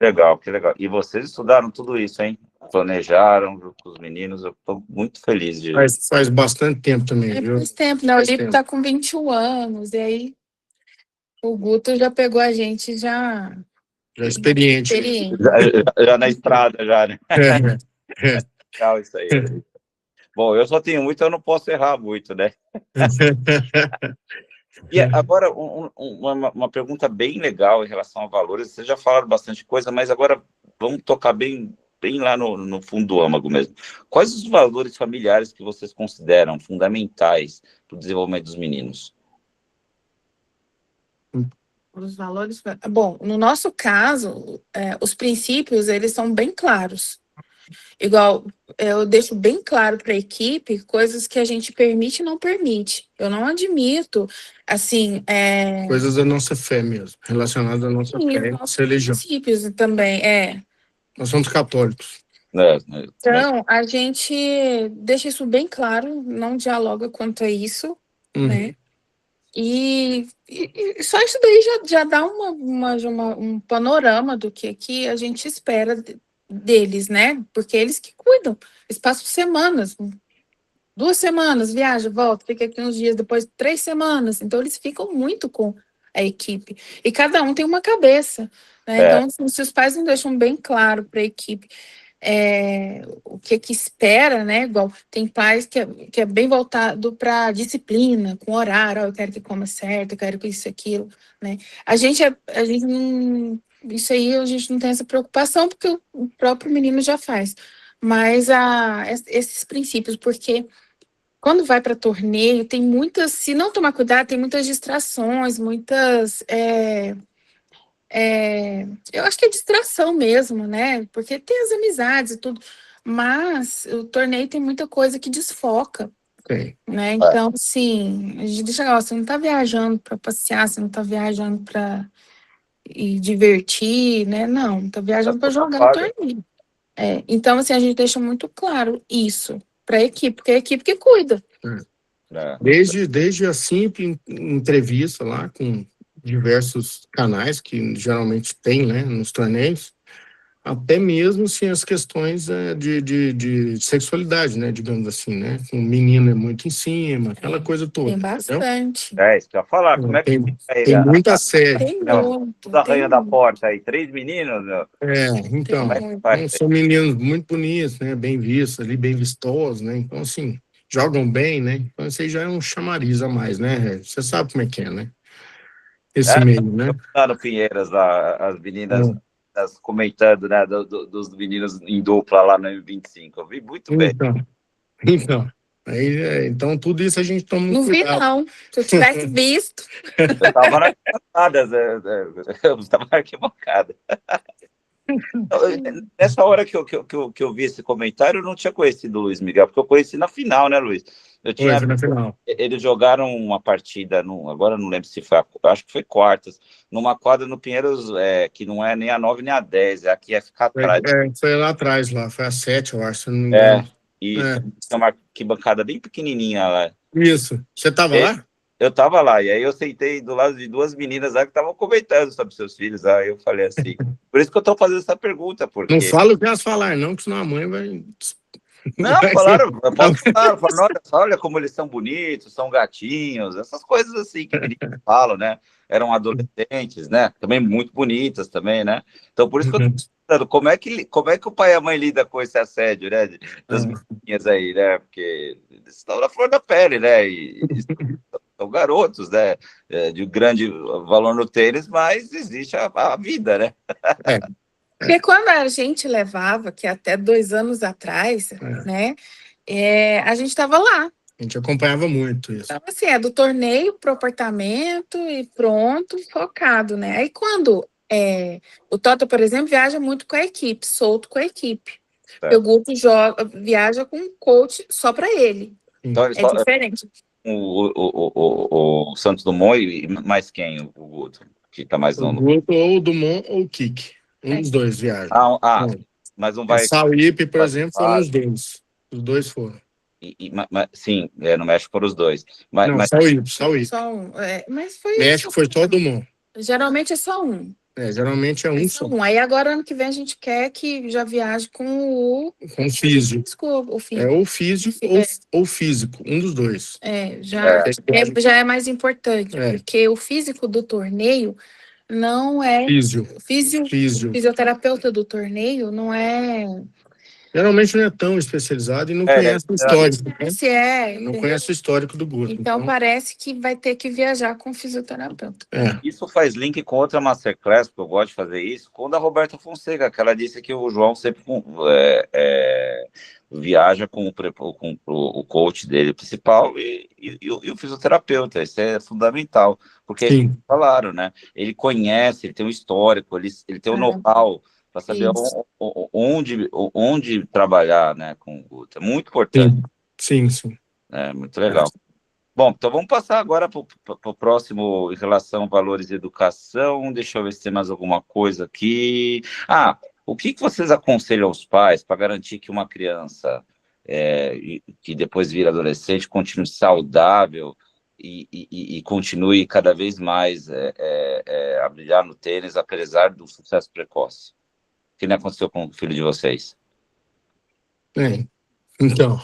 Legal, que legal. E vocês estudaram tudo isso, hein? Planejaram junto com os meninos, eu estou muito feliz de... Faz bastante tempo também, viu? Faz tempo, né? O Lipe está com 21 anos, e aí o Guto já pegou a gente já experiente. Já na estrada, já, né? Legal isso aí. Bom, eu só tenho muito, eu não posso errar muito, né? E agora, uma pergunta bem legal em relação a valores. Vocês já falaram bastante coisa, mas agora vamos tocar bem lá no fundo do âmago mesmo. Quais os valores familiares que vocês consideram fundamentais para o desenvolvimento dos meninos? Os valores... Bom, no nosso caso, os princípios, eles são bem claros. Igual, eu deixo bem claro para a equipe coisas que a gente permite e não permite. Eu não admito, assim... Coisas da nossa fé mesmo, relacionadas à nossa fé e nossa religião. Princípios também, Nós somos católicos. Então, a gente deixa isso bem claro, não dialoga quanto a isso, né? E só isso daí já dá um panorama do que a gente espera deles, né? Porque eles que cuidam. Eles passam semanas, 2 semanas, viaja, volta, fica aqui uns dias, depois 3 semanas. Então, eles ficam muito com a equipe. E cada um tem uma cabeça, né? Então, assim, se os pais não deixam bem claro para a equipe o que espera, né? Igual tem pais que é bem voltado para disciplina, com horário, eu quero que coma certo, eu quero que isso, aquilo, né? A gente não... Isso aí a gente não tem essa preocupação, porque o próprio menino já faz. Mas esses princípios, porque quando vai para torneio, tem muitas, se não tomar cuidado, tem muitas distrações, muitas... eu acho que é distração mesmo, né? Porque tem as amizades e tudo, mas o torneio tem muita coisa que desfoca, né? Então, assim, a gente deixa, você não tá viajando para passear, você não tá viajando para divertir, né? Não, tá viajando para jogar no torneio. Então, assim, a gente deixa muito claro isso para a equipe, porque é a equipe que cuida. Desde a simples entrevista lá com diversos canais que geralmente tem, né, nos torneios, até mesmo assim, as questões de sexualidade, né, digamos assim, né, o menino é muito em cima, aquela coisa toda. Tem bastante. Isso que eu ia falar, como é que tem muita série. Tem muito. Da ranha da porta aí, 3 meninos? Então, são meninos muito bonitos, né, bem vistos ali, bem vistosos, né, então assim, jogam bem, né, então isso aí já é um chamariz a mais, né, você sabe como é que é, né? Esse meio, né? Lá no Pinheiras, as meninas comentando, né, dos meninos em dupla lá no M25. Eu vi muito bem. Então, Aí, então, tudo isso a gente toma Não vi, cuidado. não. Se eu tivesse visto. Eu tava na arquibancada, eu tava na arquibancada. Nessa hora que eu vi esse comentário, eu não tinha conhecido o Luiz Miguel, porque eu conheci na final, né, Luiz? Foi na final. Eles jogaram uma partida, agora não lembro se foi, acho que foi quartas, numa quadra no Pinheiros, que não é nem a 9 nem a 10, é a que ia ficar atrás. Foi lá atrás, foi a 7, eu acho, se não me engano. E tem uma arquibancada bem pequenininha lá. Isso. Você tava lá? Eu tava lá, e aí eu sentei do lado de duas meninas lá que estavam comentando sobre seus filhos, aí eu falei assim, por isso que eu tô fazendo essa pergunta, porque... Não fala o que elas falaram, não, que senão a mãe vai... Não, falaram, eu posso falar, olha como eles são bonitos, são gatinhos, essas coisas assim que meninos falam, né? Eram adolescentes, né? Também muito bonitas também, né? Então, por isso que eu tô perguntando, como é que o pai e a mãe lidam com esse assédio, né? Das menininhas aí, né? Porque eles estão na flor da pele, né? E são garotos, né? De grande valor no tênis, mas existe a vida, né? Porque quando a gente levava, que até 2 anos atrás, né? A gente estava lá. A gente acompanhava muito isso. Então, assim, do torneio pro apartamento e pronto, focado, né? Aí quando o Tota, por exemplo, viaja muito com a equipe, solto com a equipe. O Guto viaja com um coach só para ele. Então, é diferente. O Santos Dumont e mais quem? O Guto? Que tá mais o Guto, ou o Dumont ou o Kik. Dos dois viajam. Mas não vai... Sauípe, por exemplo, foram os dois. Os dois foram. Sim, no México foram os dois. Não, Sauípe. Só um. Mas foi México foi só o Dumont. Geralmente é só um. Geralmente é um só. Aí agora, ano que vem, a gente quer que já viaje com o físico. O físico. Ou físico ou físico, um dos dois. Já é mais importante, porque o físico do torneio não é... Fisioterapeuta do torneio não é... Geralmente não é tão especializado e não conhece o histórico. Não conhece o histórico do Guto. Então parece que vai ter que viajar com o fisioterapeuta. Isso faz link com outra masterclass, porque eu gosto de fazer isso, com a da Roberta Fonseca, que ela disse que o João sempre viaja com o coach dele principal e o fisioterapeuta. Isso é fundamental, porque eles falaram, né? Ele conhece, ele tem um histórico, ele tem um know-how para saber onde trabalhar, né, com o Guto. É muito importante. Sim. Muito legal. Bom, então vamos passar agora para o próximo em relação a valores e educação. Deixa eu ver se tem mais alguma coisa aqui. O que vocês aconselham aos pais para garantir que uma criança que depois vira adolescente continue saudável e continue cada vez mais a brilhar no tênis, apesar do sucesso precoce? O que não aconteceu com o filho de vocês? Então,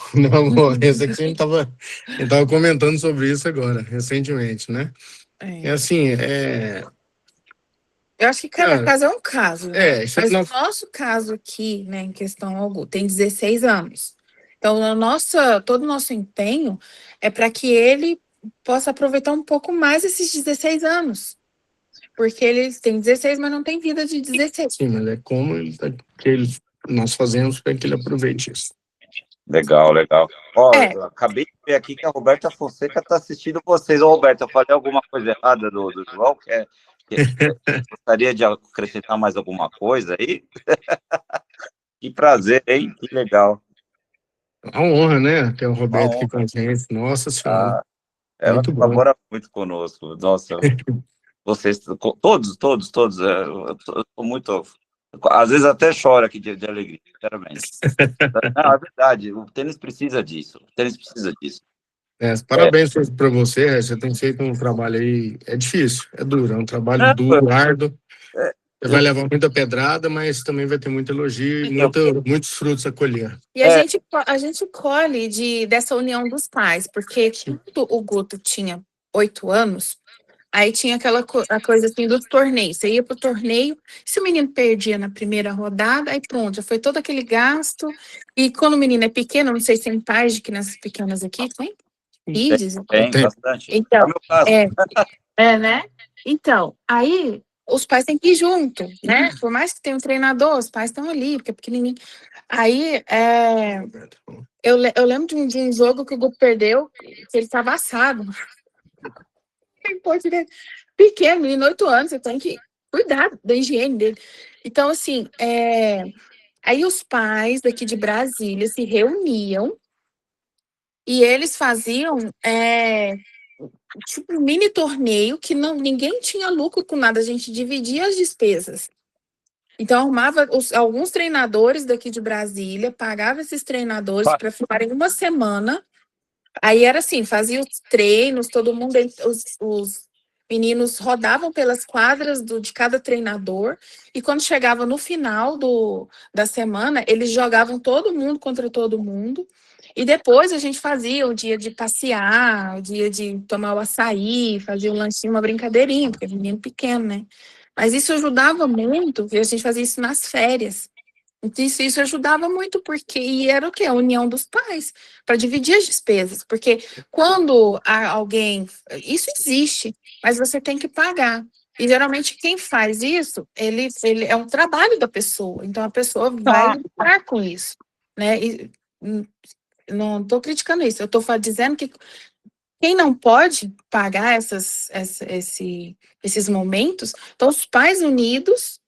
esse aqui a gente estava comentando sobre isso agora, recentemente, né? Eu acho que cada caso é um caso, né? Mas o nosso caso aqui, né, em questão ao tem 16 anos. Então, todo o nosso empenho é para que ele possa aproveitar um pouco mais esses 16 anos. Porque eles têm 16, mas não tem vida de 16. Sim, mas é como nós fazemos para que ele aproveite isso. Legal. Eu acabei de ver aqui que a Roberta Fonseca está assistindo vocês. Roberta, eu falei alguma coisa errada do João? Gostaria de acrescentar mais alguma coisa aí? Que prazer, hein? Que legal. É uma honra, né? Ter o Roberto aqui com a gente. Nossa Senhora. Ela colabora muito conosco. Nossa, vocês, todos, eu tô muito... Às vezes até choro aqui de alegria, sinceramente. Não, é verdade, o tênis precisa disso. Parabéns para você tem feito um trabalho aí, é difícil, é duro, é um trabalho duro, árduo. Você vai levar muita pedrada, mas também vai ter muito elogio e muitos frutos a colher. E a gente colhe dessa união dos pais, porque quando o Guto tinha 8 anos, aí tinha a coisa assim dos torneios. Você ia pro torneio, se o menino perdia na primeira rodada, aí pronto, já foi todo aquele gasto. E quando o menino é pequeno, não sei se tem pais de crianças pequenas aqui, tem? Tem bastante. Então, né? Então, aí os pais têm que ir junto, né? Por mais que tenha um treinador, os pais estão ali, porque é pequenininho. Aí, Eu lembro de um jogo que o Guto perdeu, que ele estava assado. Pode ver. Pequeno, menino, 8 anos, você tem que cuidar da higiene dele. Então, assim, aí os pais daqui de Brasília se reuniam e eles faziam tipo um mini torneio que ninguém tinha lucro com nada, a gente dividia as despesas. Então, arrumava alguns treinadores daqui de Brasília, pagava esses treinadores para ficarem uma semana. Aí era assim, fazia os treinos, todo mundo, os meninos rodavam pelas quadras de cada treinador, e quando chegava no final da semana, eles jogavam todo mundo contra todo mundo, e depois a gente fazia o dia de passear, o dia de tomar o açaí, fazia um lanchinho, uma brincadeirinha, porque é menino pequeno, né? Mas isso ajudava muito, e a gente fazia isso nas férias. Então, isso ajudava muito, porque e era o quê? A união dos pais, para dividir as despesas. Porque quando alguém. Isso existe, mas você tem que pagar. E geralmente quem faz isso, ele é um trabalho da pessoa. Então a pessoa vai lidar com isso. Né? E, não estou criticando isso, eu estou dizendo que quem não pode pagar esses momentos, então os pais unidos,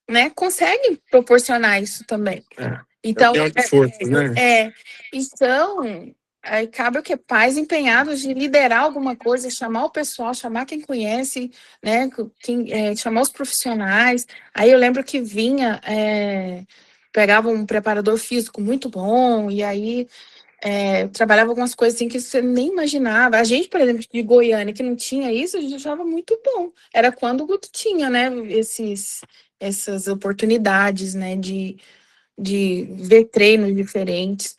né, conseguem proporcionar isso também. Então, né? Então, aí cabe o que? Pais empenhados de liderar alguma coisa, chamar o pessoal, chamar quem conhece, né, chamar os profissionais. Aí eu lembro que pegava um preparador físico muito bom, e aí trabalhava algumas coisas assim que você nem imaginava. A gente, por exemplo, de Goiânia, que não tinha isso, a gente achava muito bom. Era quando o Guto tinha, né, essas oportunidades, né, de ver treinos diferentes.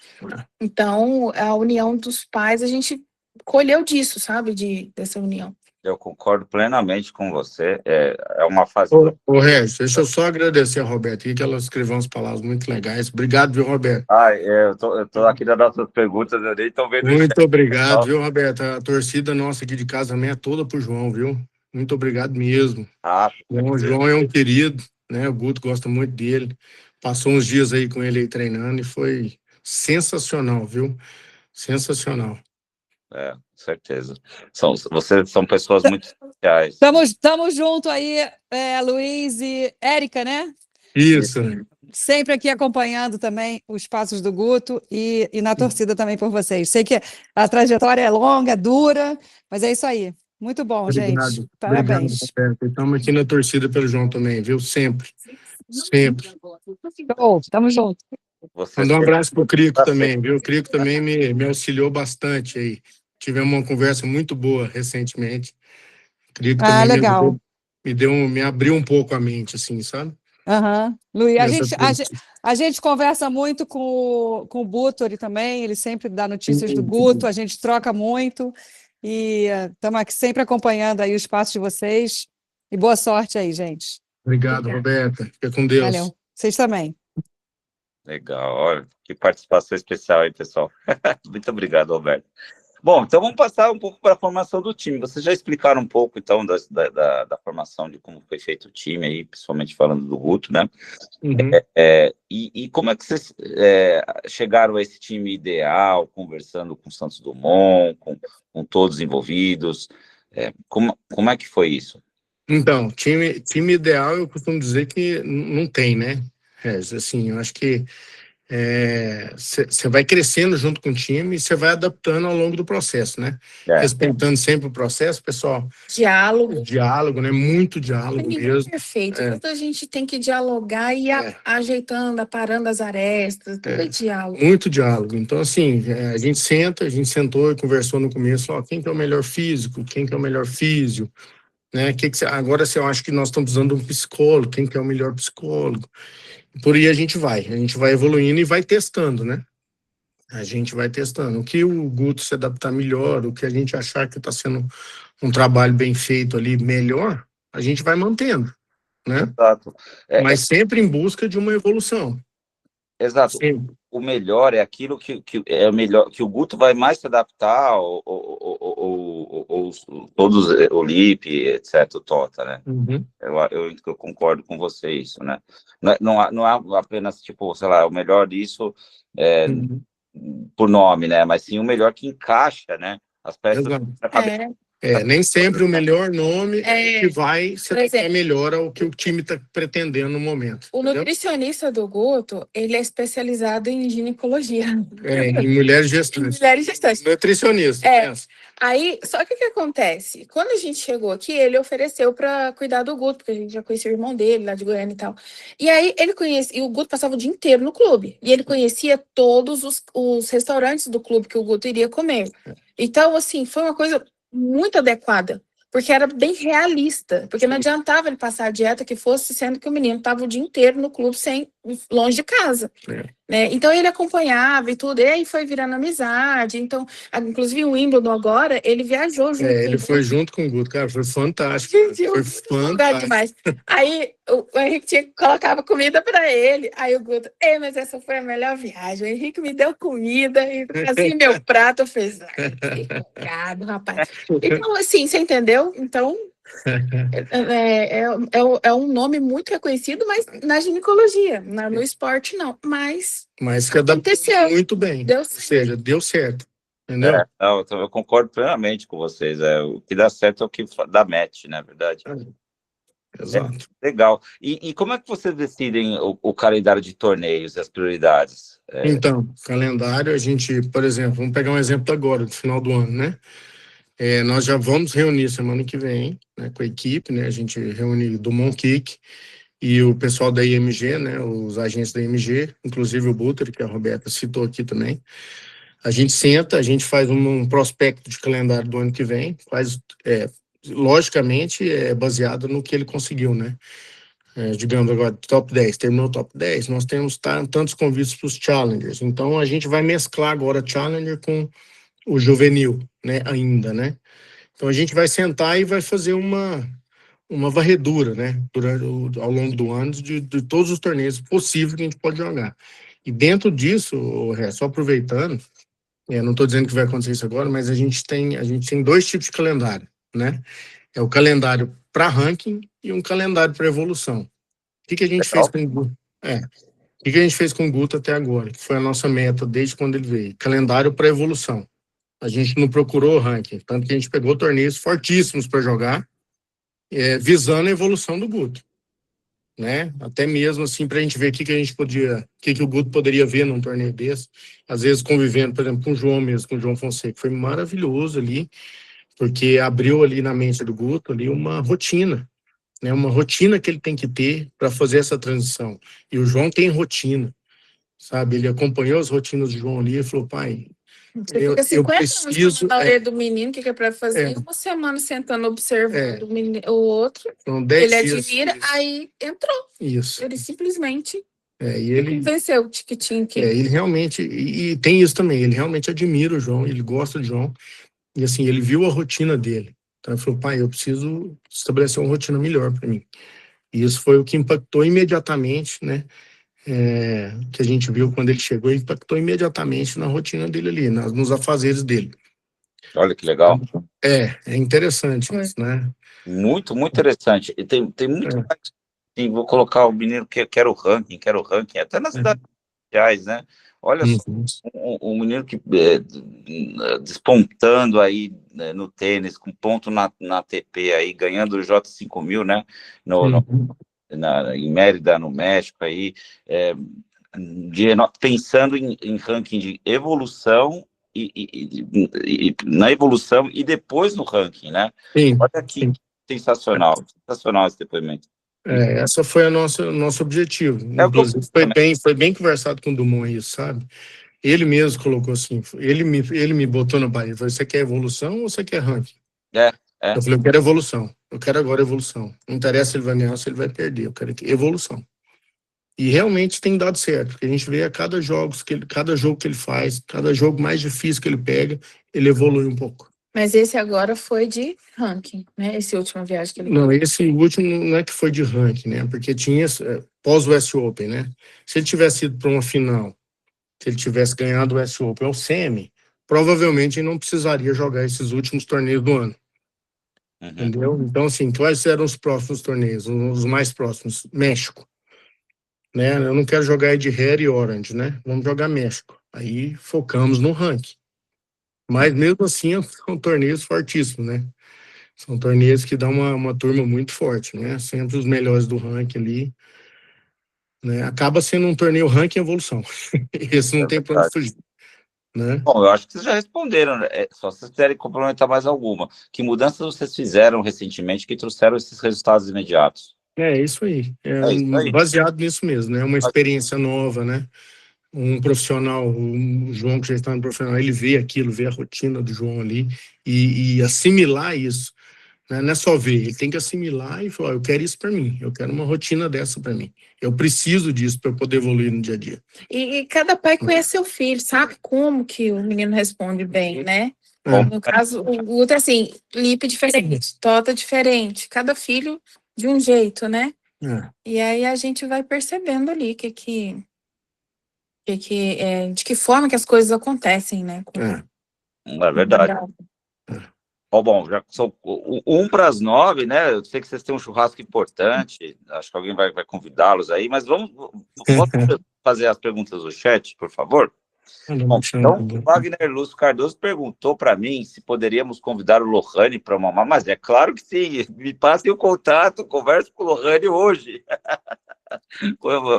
Então, a união dos pais, a gente colheu disso, sabe, dessa união. Eu concordo plenamente com você. É uma fase. Ô Regis, deixa eu só agradecer a Roberta aqui, que ela escreveu umas palavras muito legais. Obrigado, viu, Roberto? Eu tô aqui das nossas perguntas, eu nem tô vendo. Muito obrigado, viu, Roberta? A torcida nossa aqui de casa também é toda pro João, viu? Muito obrigado mesmo. O João é um querido, né? O Guto gosta muito dele. Passou uns dias aí com ele aí treinando e foi sensacional, viu? Sensacional. Com certeza. Vocês são pessoas muito especiais. Estamos junto aí, Luiz e Érica, né? Isso. Sempre aqui acompanhando também os passos do Guto e na torcida também por vocês. Sei que a trajetória é longa, dura, mas é isso aí. Muito bom, obrigado, gente. Parabéns. Estamos aqui na torcida pelo João também, viu? Sempre. Sempre. Estamos juntos. Mandar um abraço pro Crico também, viu? O Crico também me auxiliou bastante aí. Tivemos uma conversa muito boa recentemente. O Crico também legal. me abriu um pouco a mente, assim, sabe? Luiz, a gente conversa muito com o Butori também, ele sempre dá notícias do Guto, a gente troca muito e estamos aqui sempre acompanhando aí os passos de vocês. E boa sorte aí, gente. Obrigado, Roberta. Fica com Deus. Valeu. Vocês também. Legal, olha, que participação especial aí, pessoal. Muito obrigado, Roberto. Bom, então vamos passar um pouco para a formação do time. Vocês já explicaram um pouco, então, da formação, de como foi feito o time aí, principalmente falando do Guto, né? E como é que vocês chegaram a esse time ideal, conversando com o Santos Dumont, com todos envolvidos? Como é que foi isso? Então, time ideal, eu costumo dizer que não tem, né? Assim, eu acho que você vai crescendo junto com o time e você vai adaptando ao longo do processo, né? Respeitando sempre o processo, pessoal. Diálogo, né? Muito diálogo mesmo. Perfeito. A gente tem que dialogar e ir ajeitando, aparando as arestas, tudo é diálogo. Muito diálogo. Então, assim, a gente sentou e conversou no começo, quem que é o melhor físico, quem que é o melhor físio, né? Agora, eu acho que nós estamos precisando de um psicólogo, quem que é o melhor psicólogo. Por aí a gente vai evoluindo e vai testando, né? A gente vai testando. O que o Guto se adaptar melhor, o que a gente achar que está sendo um trabalho bem feito ali melhor, a gente vai mantendo, né? Exato. Mas sempre em busca de uma evolução. Exato. Sempre. O melhor é aquilo que é o melhor, que o Guto vai mais se adaptar, ou todos, o Lipe, etc., o Tota, né? Eu concordo com você isso, né? Não é apenas, tipo, sei lá, o melhor disso por nome, né? Mas sim o melhor que encaixa, né? As peças Exato. na cabeça. Nem sempre o melhor nome É, que vai se por adequar exemplo, melhor ao que o time está pretendendo no momento. o entendeu? nutricionista do Guto, ele é especializado em ginecologia. Em mulheres Em gestantes. mulheres gestantes. Nutricionista. É. Aí, só que o que acontece? Quando a gente chegou aqui, ele ofereceu para cuidar do Guto, porque a gente já conhecia o irmão dele lá de Goiânia e tal. E aí ele conhecia, e o Guto passava o dia inteiro no clube. E ele conhecia todos os restaurantes do clube que o Guto iria comer. Então, assim, foi uma coisa muito adequada. Porque era bem realista. Porque não adiantava ele passar a dieta que fosse, sendo que o menino estava o dia inteiro no clube, longe de casa. Né? Então ele acompanhava e tudo, e aí foi virando amizade. Então, inclusive o Wimbledon agora, ele viajou junto. Ele foi junto com o Guto, cara, foi fantástico. Gente, Foi fantástico. demais. Aí o Henrique colocava comida para ele, aí o Guto, mas essa foi a melhor viagem. O Henrique me deu comida e assim meu prato fez. Obrigado, rapaz. Então, assim, você entendeu? Então, é um nome muito reconhecido, mas na ginecologia, no esporte não. Mas que adaptou aconteceu. muito bem. Deu Ou seja, deu certo. Entendeu? Eu concordo plenamente com vocês. O que dá certo é o que dá match, na verdade. Exato. Legal. E como é que vocês decidem o calendário de torneios e as prioridades? Então, calendário, a gente, por exemplo, vamos pegar um exemplo agora, do final do ano, né? Nós já vamos reunir semana que vem, né, com a equipe, né? A gente reúne do Monkick e o pessoal da IMG, né? Os agentes da IMG, inclusive o Butter, que a Roberta citou aqui também. A gente senta, a gente faz um prospecto de calendário do ano que vem, logicamente, baseado no que ele conseguiu, né? Digamos agora, top 10, terminou o top 10, nós temos tantos convites para os challengers. Então, a gente vai mesclar agora challenger com o juvenil, né? Ainda, né? Então, a gente vai sentar e vai fazer uma varredura, né? Ao longo do ano, de todos os torneios possíveis que a gente pode jogar. E dentro disso, só aproveitando, não estou dizendo que vai acontecer isso agora, mas a gente tem 2 tipos de calendário, né? É o calendário para ranking e um calendário para evolução. O que a gente fez com o Guto? O que a gente fez com o Guto até agora? Que foi a nossa meta desde quando ele veio. Calendário para evolução. A gente não procurou o ranking, tanto que a gente pegou torneios fortíssimos para jogar, visando a evolução do Guto. Né? Até mesmo assim, para a gente ver o que o Guto poderia ver num torneio desse. Às vezes convivendo, por exemplo, com o João mesmo, com o João Fonseca. Foi maravilhoso ali, porque abriu ali na mente do Guto ali uma rotina, né? Uma rotina que ele tem que ter para fazer essa transição. E o João tem rotina, sabe? Ele acompanhou as rotinas do João ali e falou, pai, você fica 50 preciso, anos na orelha do menino, o que é para fazer? Uma semana sentando observando o outro, ele admira, aí entrou. Isso. Ele simplesmente e ele venceu o tiquitinho aqui. Ele realmente, e tem isso também, ele realmente admira o João, ele gosta do João, e assim, ele viu a rotina dele. Então ele falou, pai, eu preciso estabelecer uma rotina melhor para mim. E isso foi o que impactou imediatamente, né? Que a gente viu quando ele chegou, impactou imediatamente na rotina dele ali, nos afazeres dele. Olha que legal. É interessante isso, né? Muito, muito interessante. E tem muito mais. Sim, vou colocar o menino que quer o ranking, até nas cidades sociais, né? Olha só, um menino que despontando aí, né, no tênis, com ponto na ATP aí, ganhando o J5000, né? Em Mérida, no México aí, pensando em ranking de evolução e na evolução e depois no ranking, né? Olha que sensacional esse depoimento. Essa foi o nosso objetivo. Inclusive, foi bem conversado com o Dumont isso, sabe? Ele mesmo colocou assim, ele me botou na parede, falou, você quer evolução ou você quer ranking? Eu falei, eu quero evolução, eu quero agora evolução. Não interessa se ele vai ganhar ou se ele vai perder, eu quero evolução. E realmente tem dado certo, porque a gente vê a cada jogo que ele faz, cada jogo mais difícil que ele pega, ele evolui um pouco. Mas esse agora foi de ranking, né? Esse última viagem que ele... Não, esse último não é que foi de ranking, né? Porque tinha pós-US Open, né? Se ele tivesse ido para uma final, se ele tivesse ganhado o US Open ou semi, provavelmente ele não precisaria jogar esses últimos torneios do ano. Entendeu? Então, assim, quais eram os próximos torneios? Os mais próximos? México. Né? Eu não quero jogar Ed Hair e Orange, né? Vamos jogar México. Aí focamos no ranking. Mas mesmo assim são torneios fortíssimos, né? São torneios que dão uma turma muito forte, né? Sempre os melhores do ranking ali, né? Acaba sendo um torneio ranking evolução. Esse não tem pra onde fugir, né? Bom, eu acho que vocês já responderam, né? Só se vocês quiserem complementar mais alguma. Que mudanças vocês fizeram recentemente que trouxeram esses resultados imediatos? É isso aí. É isso aí. Baseado nisso mesmo, né? Uma experiência nova, né? Um profissional, o João que já está no profissional, ele vê aquilo, vê a rotina do João ali e assimilar isso. Né? Não é só ver, ele tem que assimilar e falar, eu quero isso para mim, eu quero uma rotina dessa para mim. Eu preciso disso para eu poder evoluir no dia a dia. E cada pai conhece seu filho, sabe como que o menino responde bem, né? No caso, o Guto, assim, Lipe diferente, Tota diferente, cada filho de um jeito, né? E aí a gente vai percebendo ali de que forma que as coisas acontecem, né? É verdade. Bom, já são 8:50, né? Eu sei que vocês têm um churrasco importante, acho que alguém vai convidá-los aí, mas vamos fazer as perguntas do chat, por favor? Bom, então, o Wagner Lúcio Cardoso perguntou para mim se poderíamos convidar o Lohane para mamar, mas é claro que sim, me passem o contato, converso com o Lohane hoje.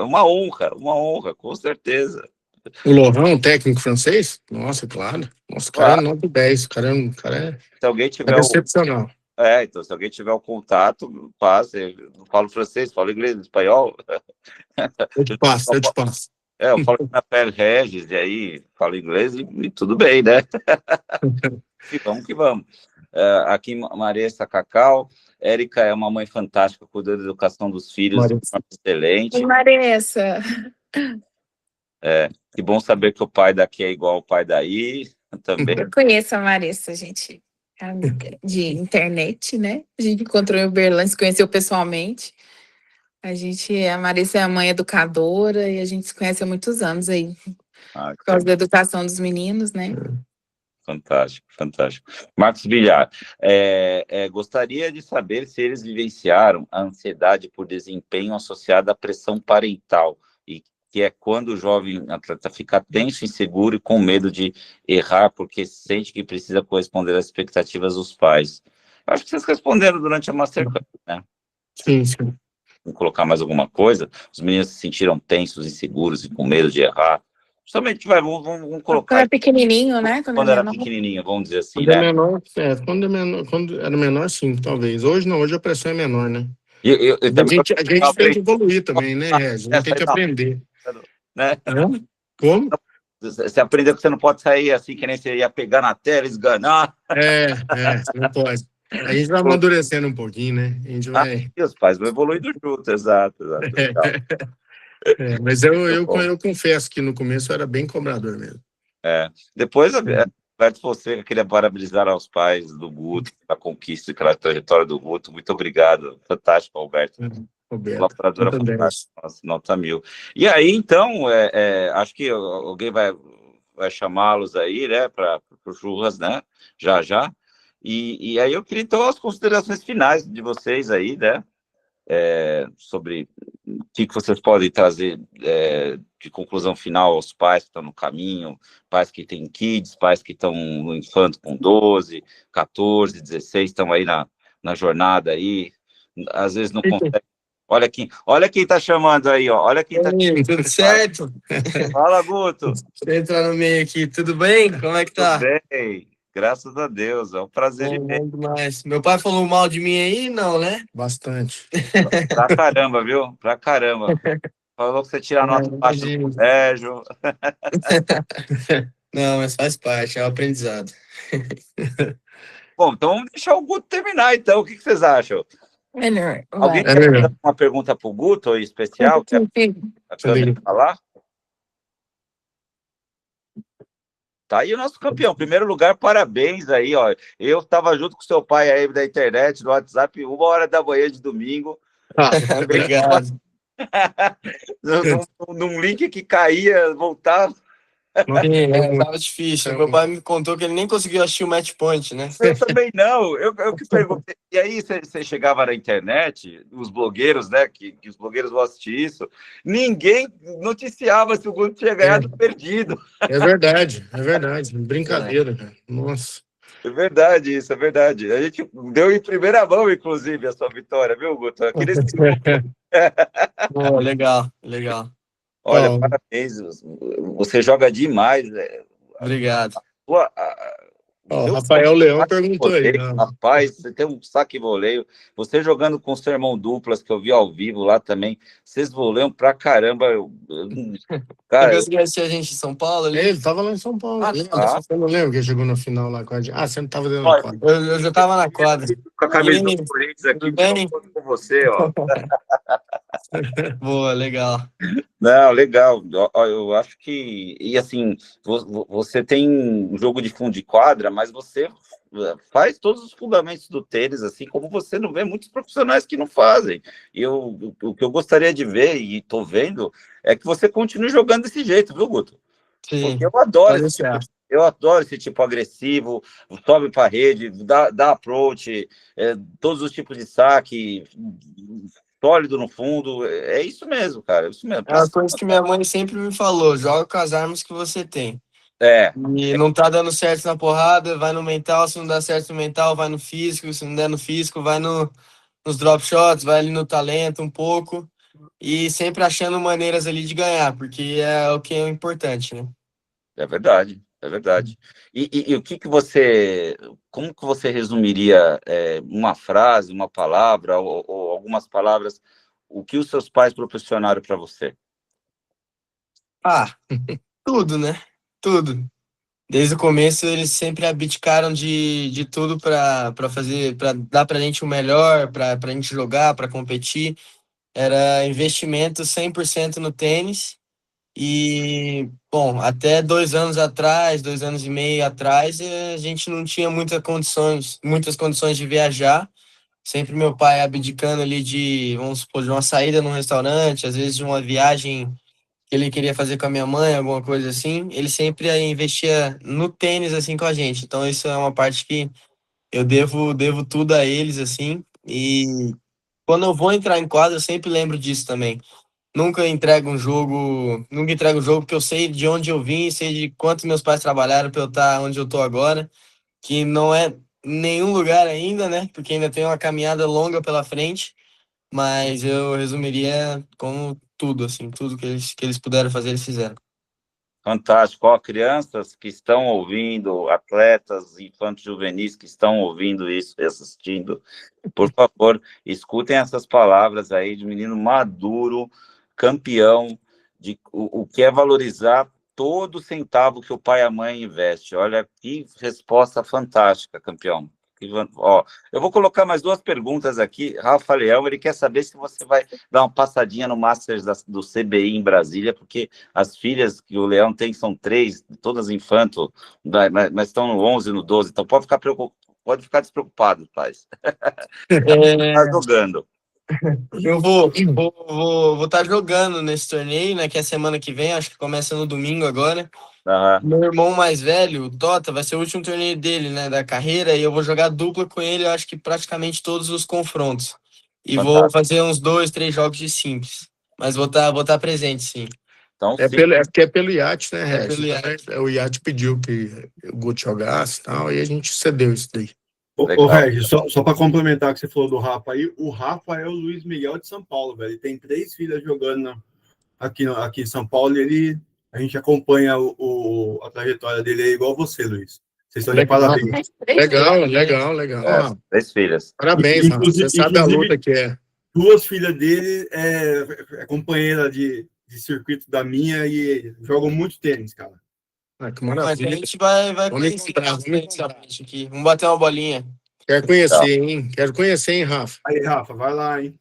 Uma honra, com certeza. O Lohan, técnico francês? Nossa, claro. Nossa, o cara é nota 10, o cara é se alguém tiver excepcional. Então, se alguém tiver o contato, passe. Eu não falo francês, falo inglês, espanhol. Eu te passo. Eu falo na Pele Regis, e aí falo inglês e tudo bem, né? E vamos que vamos. Aqui, Maressa Cacau. Érica é uma mãe fantástica, cuidando da educação dos filhos, excelente. Maressa. Que bom saber que o pai daqui é igual ao pai daí, também. Eu conheço a Maressa, gente, amiga de internet, né? A gente encontrou em Uberlândia, se conheceu pessoalmente. A Maressa é a mãe educadora e a gente se conhece há muitos anos aí, por causa da educação dos meninos, né? Fantástico. Marcos Villar, gostaria de saber se eles vivenciaram a ansiedade por desempenho associada à pressão parental, e que é quando o jovem atleta fica tenso, inseguro e com medo de errar porque sente que precisa corresponder às expectativas dos pais. Acho que vocês responderam durante a Masterclass, né? Sim. Vou colocar mais alguma coisa? Os meninos se sentiram tensos, inseguros e com medo de errar. Justamente, vamos colocar... Quando era pequenininho, né? Quando era pequenininho, vamos dizer assim, né? Quando era menor, sim, talvez. Hoje não, hoje a pressão é menor, né? A gente tem que evoluir também, né, Regis? A gente tem que aprender. Né? Como? Você aprendeu que você não pode sair assim, que nem você ia pegar na tela, esganar. Você não pode. A gente vai amadurecendo um pouquinho, né? A gente vai... E os pais vão eluindo junto, exato. Mas eu confesso que no começo eu era bem cobrador mesmo. Depois, Alberto Fonseca, queria parabenizar aos pais do Guto, pela conquista e pela trajetória do Guto. Muito obrigado. Fantástico, Alberto. Colaboradora fantástica, nota 1000. E aí, então, acho que alguém vai chamá-los aí, né, para o churras, né, já. E aí eu queria, então, as considerações finais de vocês aí, né, sobre o que vocês podem trazer de conclusão final aos pais que estão no caminho, pais que têm kids, pais que estão no infanto com 12, 14, 16, estão aí na jornada aí, às vezes não conseguem. Olha quem tá chamando aí, ó. Olha quem tá chamando. Tudo certo? Fala, Guto. Deixa eu entrar no meio aqui. Tudo bem? Como é que tá? Tudo bem. Graças a Deus. É um prazer imenso. Demais. Meu pai falou mal de mim aí? Não, né? Bastante. Pra caramba, viu? Pra caramba. Falou que você tira a nota baixa do colégio. Não, mas faz parte. É o aprendizado. Bom, então vamos deixar o Guto terminar, então. O que vocês acham? Melhor. Alguém quer fazer uma pergunta para o Guto especial? Quer a câmera falar? Tá aí o nosso campeão. Primeiro lugar, parabéns aí, ó. Eu estava junto com seu pai aí da internet, no WhatsApp, 1h da manhã de domingo. Obrigado. Num link que caía, voltava. Tava difícil. Meu pai me contou que ele nem conseguiu assistir o Match Point, né? Eu também não. Eu que perguntei. E aí você chegava na internet, os blogueiros, né? Que os blogueiros vão assistir isso. Ninguém noticiava se o Guto tinha ganhado ou perdido. É verdade. Brincadeira, cara. Nossa. É verdade isso, é verdade. A gente deu em primeira mão, inclusive, a sua vitória, viu, Guto? Aqui nesse... Pô, legal. Olha, Ó, parabéns. Você joga demais. Obrigado. ó, Seu Rafael Leão saque perguntou aí. voleio, rapaz, você tem um saque e voleio. Você jogando com o seu irmão duplas, que eu vi ao vivo lá também. Vocês voleiam pra caramba. Cara, Você conseguiu assistir a gente em São Paulo ali? Ele tava lá em São Paulo. Você não lembra que ele chegou na final lá com a gente? Ah, você não tava dentro da quadra. Eu já tava na quadra. com a camisa E aí, do Corinthians aqui, tudo bem? com você, ó. Boa, legal. Não, legal. Eu acho que, e assim, você tem um jogo de fundo de quadra, mas você faz todos os fundamentos do tênis, assim como você não vê muitos profissionais que não fazem. E o que eu gostaria de ver, e estou vendo, é que você continue jogando desse jeito, viu, Guto? Sim. Porque eu adoro esse tipo agressivo, sobe para a rede, dá approach, todos os tipos de saque, sólido no fundo, é isso mesmo, cara, é isso mesmo. É uma coisa que minha mãe sempre me falou: joga com as armas que você tem. É. E não tá dando certo na porrada, vai no mental. Se não dá certo no mental, vai no físico. Se não der no físico, vai nos drop shots, vai ali no talento um pouco. E sempre achando maneiras ali de ganhar, porque é o que é importante, né? É verdade, é verdade. E o que você, como que você resumiria uma frase, uma palavra ou algumas palavras, o que os seus pais proporcionaram para você? Ah, tudo, né? Tudo. Desde o começo eles sempre abdicaram de tudo para fazer, para dar pra gente o melhor, pra gente jogar, para competir. Era investimento 100% no tênis. E, bom, até 2 anos atrás, 2 anos e meio atrás, a gente não tinha muitas condições de viajar. Sempre meu pai abdicando ali vamos supor, de uma saída num restaurante, às vezes de uma viagem que ele queria fazer com a minha mãe, alguma coisa assim. Ele sempre investia no tênis, assim, com a gente. Então, isso é uma parte que eu devo tudo a eles, assim. E quando eu vou entrar em quadra, eu sempre lembro disso também. Nunca entrego um jogo porque eu sei de onde eu vim, sei de quanto meus pais trabalharam para eu estar onde eu tô agora, que não é nenhum lugar ainda, né? Porque ainda tem uma caminhada longa pela frente, mas eu resumiria como tudo, assim, tudo que eles puderam fazer, eles fizeram. Fantástico. Ó, crianças que estão ouvindo, atletas infantos juvenis que estão ouvindo isso e assistindo, por favor, escutem essas palavras aí de menino maduro, campeão, de o que é valorizar todo centavo que o pai e a mãe investe. Olha que resposta fantástica, campeão. Ó, eu vou colocar mais 2 perguntas aqui. Rafa Leão, ele quer saber se você vai dar uma passadinha no Masters do CBI em Brasília, porque as filhas que o Leão tem são 3, todas infanto, mas estão no 11, no 12, então pode ficar despreocupado, pais. Tá jogando. Eu vou estar jogando nesse torneio, né? Que é semana que vem, acho que começa no domingo agora. Meu irmão mais velho, o Tota, vai ser o último torneio dele, né? Da carreira, e eu vou jogar dupla com ele, eu acho que praticamente todos os confrontos. E vou fazer uns 2, 3 jogos de simples. Mas vou tá presente, sim. Então, porque é pelo iate, né, Regis? Pelo iate. O iate pediu que o Guto jogasse e tal, e a gente cedeu isso daí. Ô Regis, só para complementar o que você falou do Rafa aí, o Rafa é o Luiz Miguel de São Paulo, velho. Ele tem 3 filhas jogando aqui em São Paulo e a gente acompanha a trajetória dele aí igual você, Luiz. Vocês estão de parabéns. Legal. 3 filhas. Parabéns, Rafa. Você sabe a luta que é. 2 filhas dele é companheira de circuito da minha e jogam muito tênis, cara. Que maravilha. Mas a gente vai Vamos aqui. Vamos bater uma bolinha. Quero conhecer, hein, Rafa? Aí, Rafa, vai lá, hein?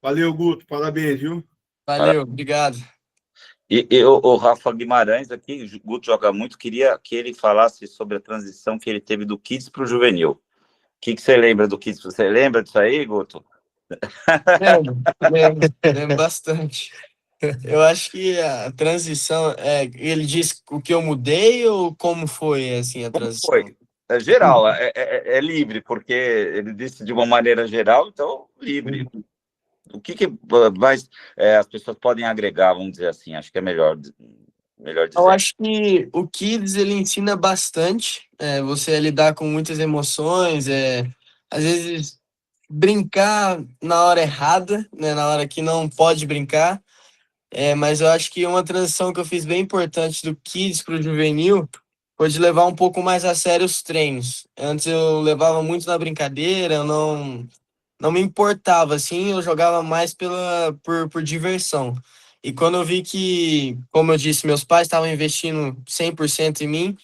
Valeu, Guto. Parabéns, viu? Valeu, obrigado. E o Rafa Guimarães aqui, o Guto joga muito, queria que ele falasse sobre a transição que ele teve do Kids para o Juvenil. O que você lembra do Kids? Você lembra disso aí, Guto? Lembro bastante. Eu acho que a transição, ele disse o que eu mudei ou como foi, assim, a Como transição? foi? É geral, é livre, porque ele disse de uma maneira geral, então livre. O que mais as pessoas podem agregar, vamos dizer assim, acho que é melhor Eu dizer. acho que o Kids, ele ensina bastante, você a lidar com muitas emoções, às vezes brincar na hora errada, né, na hora que não pode brincar, mas eu acho que uma transição que eu fiz bem importante do Kids para o juvenil foi de levar um pouco mais a sério os treinos. Antes eu levava muito na brincadeira, eu não me importava, assim, eu jogava mais por diversão. E quando eu vi que, como eu disse, meus pais estavam investindo 100% em mim,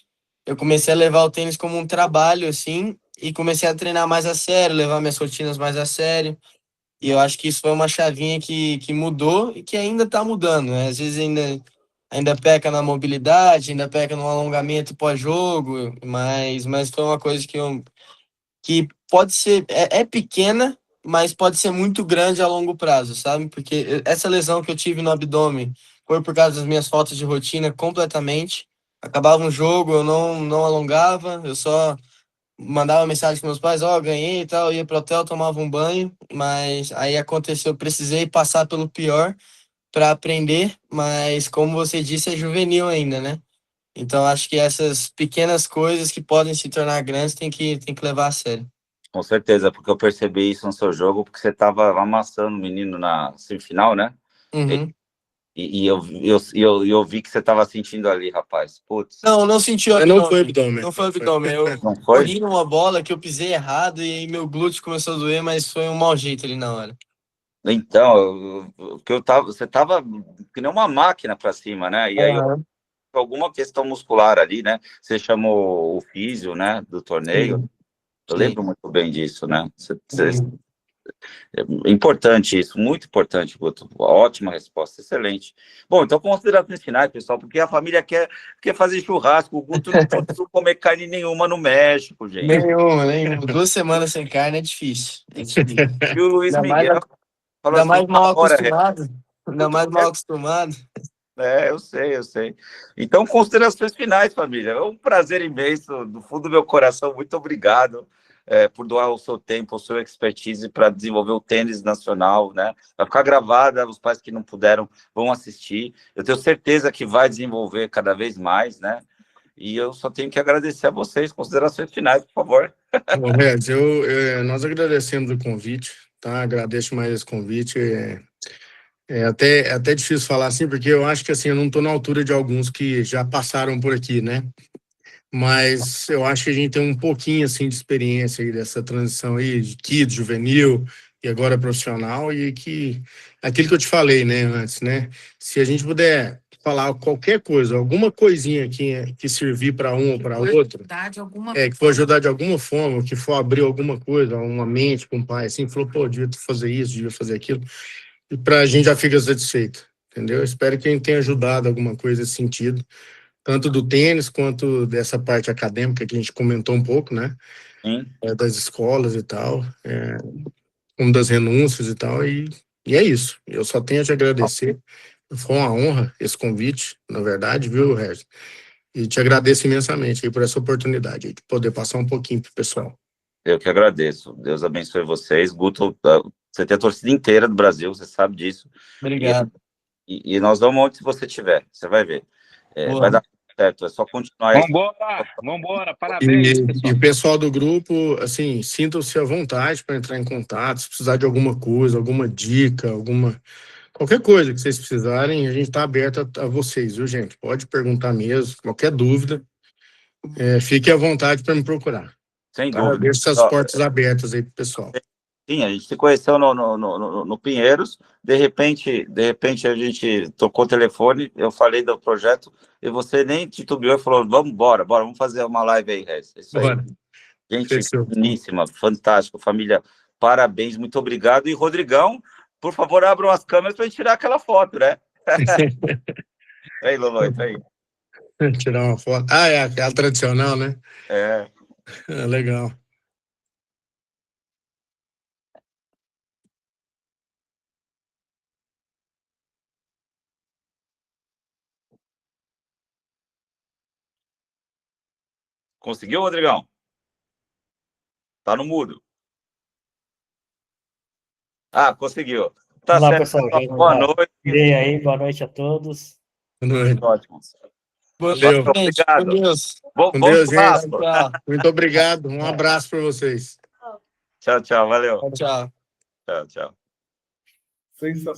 eu comecei a levar o tênis como um trabalho, assim, e comecei a treinar mais a sério, levar minhas rotinas mais a sério. E eu acho que isso foi uma chavinha que mudou e que ainda está mudando, né? Às vezes ainda peca na mobilidade, ainda peca no alongamento pós-jogo, mas foi uma coisa que pode ser, é pequena, mas pode ser muito grande a longo prazo, sabe? Porque essa lesão que eu tive no abdômen foi por causa das minhas faltas de rotina completamente. Acabava um jogo, eu não alongava, eu só mandava mensagem para meus pais, ganhei e tal, ia pro hotel, tomava um banho, mas aí aconteceu, eu precisei passar pelo pior para aprender, mas como você disse, é juvenil ainda, né? Então acho que essas pequenas coisas que podem se tornar grandes tem que levar a sério. Com certeza, porque eu percebi isso no seu jogo, porque você estava amassando o menino na semifinal, né? Uhum. E eu vi que você estava sentindo ali, rapaz. Putz, Não senti o Mas não abdômen. foi abdômen. Não foi abdômen. Eu não foi? corri numa bola que eu pisei errado e aí meu glúteo começou a doer, mas foi um mau jeito ali na hora. Então, você tava que nem uma máquina para cima, né? E aí Aham. alguma questão muscular ali, né? Você chamou o físio, né, do torneio. Sim, Eu sim. lembro muito bem disso, né? Uhum. É importante isso, muito importante, Guto. Ótima resposta, excelente. Bom, então considerações finais, pessoal, porque a família quer fazer churrasco. O Guto não pode comer carne nenhuma no México, gente. Nenhuma. 2 semanas sem carne é difícil. É difícil. E o Luiz Ainda mais, Miguel falou ainda assim: mais mal uma hora, acostumado. Ainda Guto, mais mal acostumado. eu sei, eu sei. Então, considerações finais, família. É um prazer imenso, do fundo do meu coração. Muito obrigado por doar o seu tempo, a sua expertise para desenvolver o tênis nacional, né? Vai ficar gravada, os pais que não puderam vão assistir. Eu tenho certeza que vai desenvolver cada vez mais, né? E eu só tenho que agradecer a vocês. Considerações finais, por favor. Bom, Regis, nós agradecemos o convite, tá? Agradeço mais esse convite. É até difícil falar assim, porque eu acho que assim, eu não estou na altura de alguns que já passaram por aqui, né? Mas eu acho que a gente tem um pouquinho assim de experiência aí dessa transição aí de kids, juvenil e agora profissional e que aquilo que eu te falei, né, antes, né? Se a gente puder falar qualquer coisa, alguma coisinha que servir para um ou para outro, que for ajudar de alguma forma, que for abrir alguma coisa, uma mente com o pai, assim, falou, pô, devia fazer isso, devia fazer aquilo, e para a gente já fica satisfeito, entendeu? Eu espero que a gente tenha ajudado alguma coisa nesse sentido tanto do tênis quanto dessa parte acadêmica que a gente comentou um pouco, né? Sim. Das escolas e tal, como das renúncias e tal, e é isso. Eu só tenho a te agradecer. Foi uma honra esse convite, na verdade, viu, Regis? E te agradeço imensamente aí por essa oportunidade aí, de poder passar um pouquinho pro pessoal. Eu que agradeço. Deus abençoe vocês. Guto, você tem a torcida inteira do Brasil, você sabe disso. Obrigado. E nós vamos onde você estiver, você vai ver. Vai dar certo, é só continuar. Vambora, parabéns, pessoal. E o pessoal do grupo, assim, sintam-se à vontade para entrar em contato, se precisar de alguma coisa, alguma dica, qualquer coisa que vocês precisarem, a gente está aberto a vocês, viu, gente? Pode perguntar mesmo, qualquer dúvida, fique à vontade para me procurar. Sem Tá? Eu dúvida. deixo essas portas abertas aí pro pessoal. Sim, a gente se conheceu no Pinheiros, de repente a gente tocou o telefone, eu falei do projeto, e você nem titubeou e falou, vamos fazer uma live aí, Regis. Isso aí. Bora. Gente, Fechou. finíssima, fantástico, família, parabéns, muito obrigado. E Rodrigão, por favor, abram as câmeras para a gente tirar aquela foto, né? Aí, Lolo, entra aí. Tirar uma foto. É aquela tradicional, né? Legal. Conseguiu, Rodrigão? Tá no mudo. Ah, conseguiu. Tá Vamos lá, certo. pessoal. Boa noite. Tirei aí, boa noite a todos. Boa noite. Ótimo. Valeu. Gente, com Obrigado. Deus. Com Vamos Deus, pro gente. papo. Tchau, Muito obrigado. Um abraço para vocês. Tchau, tchau. Valeu. tchau. Tchau, tchau. Sensacional.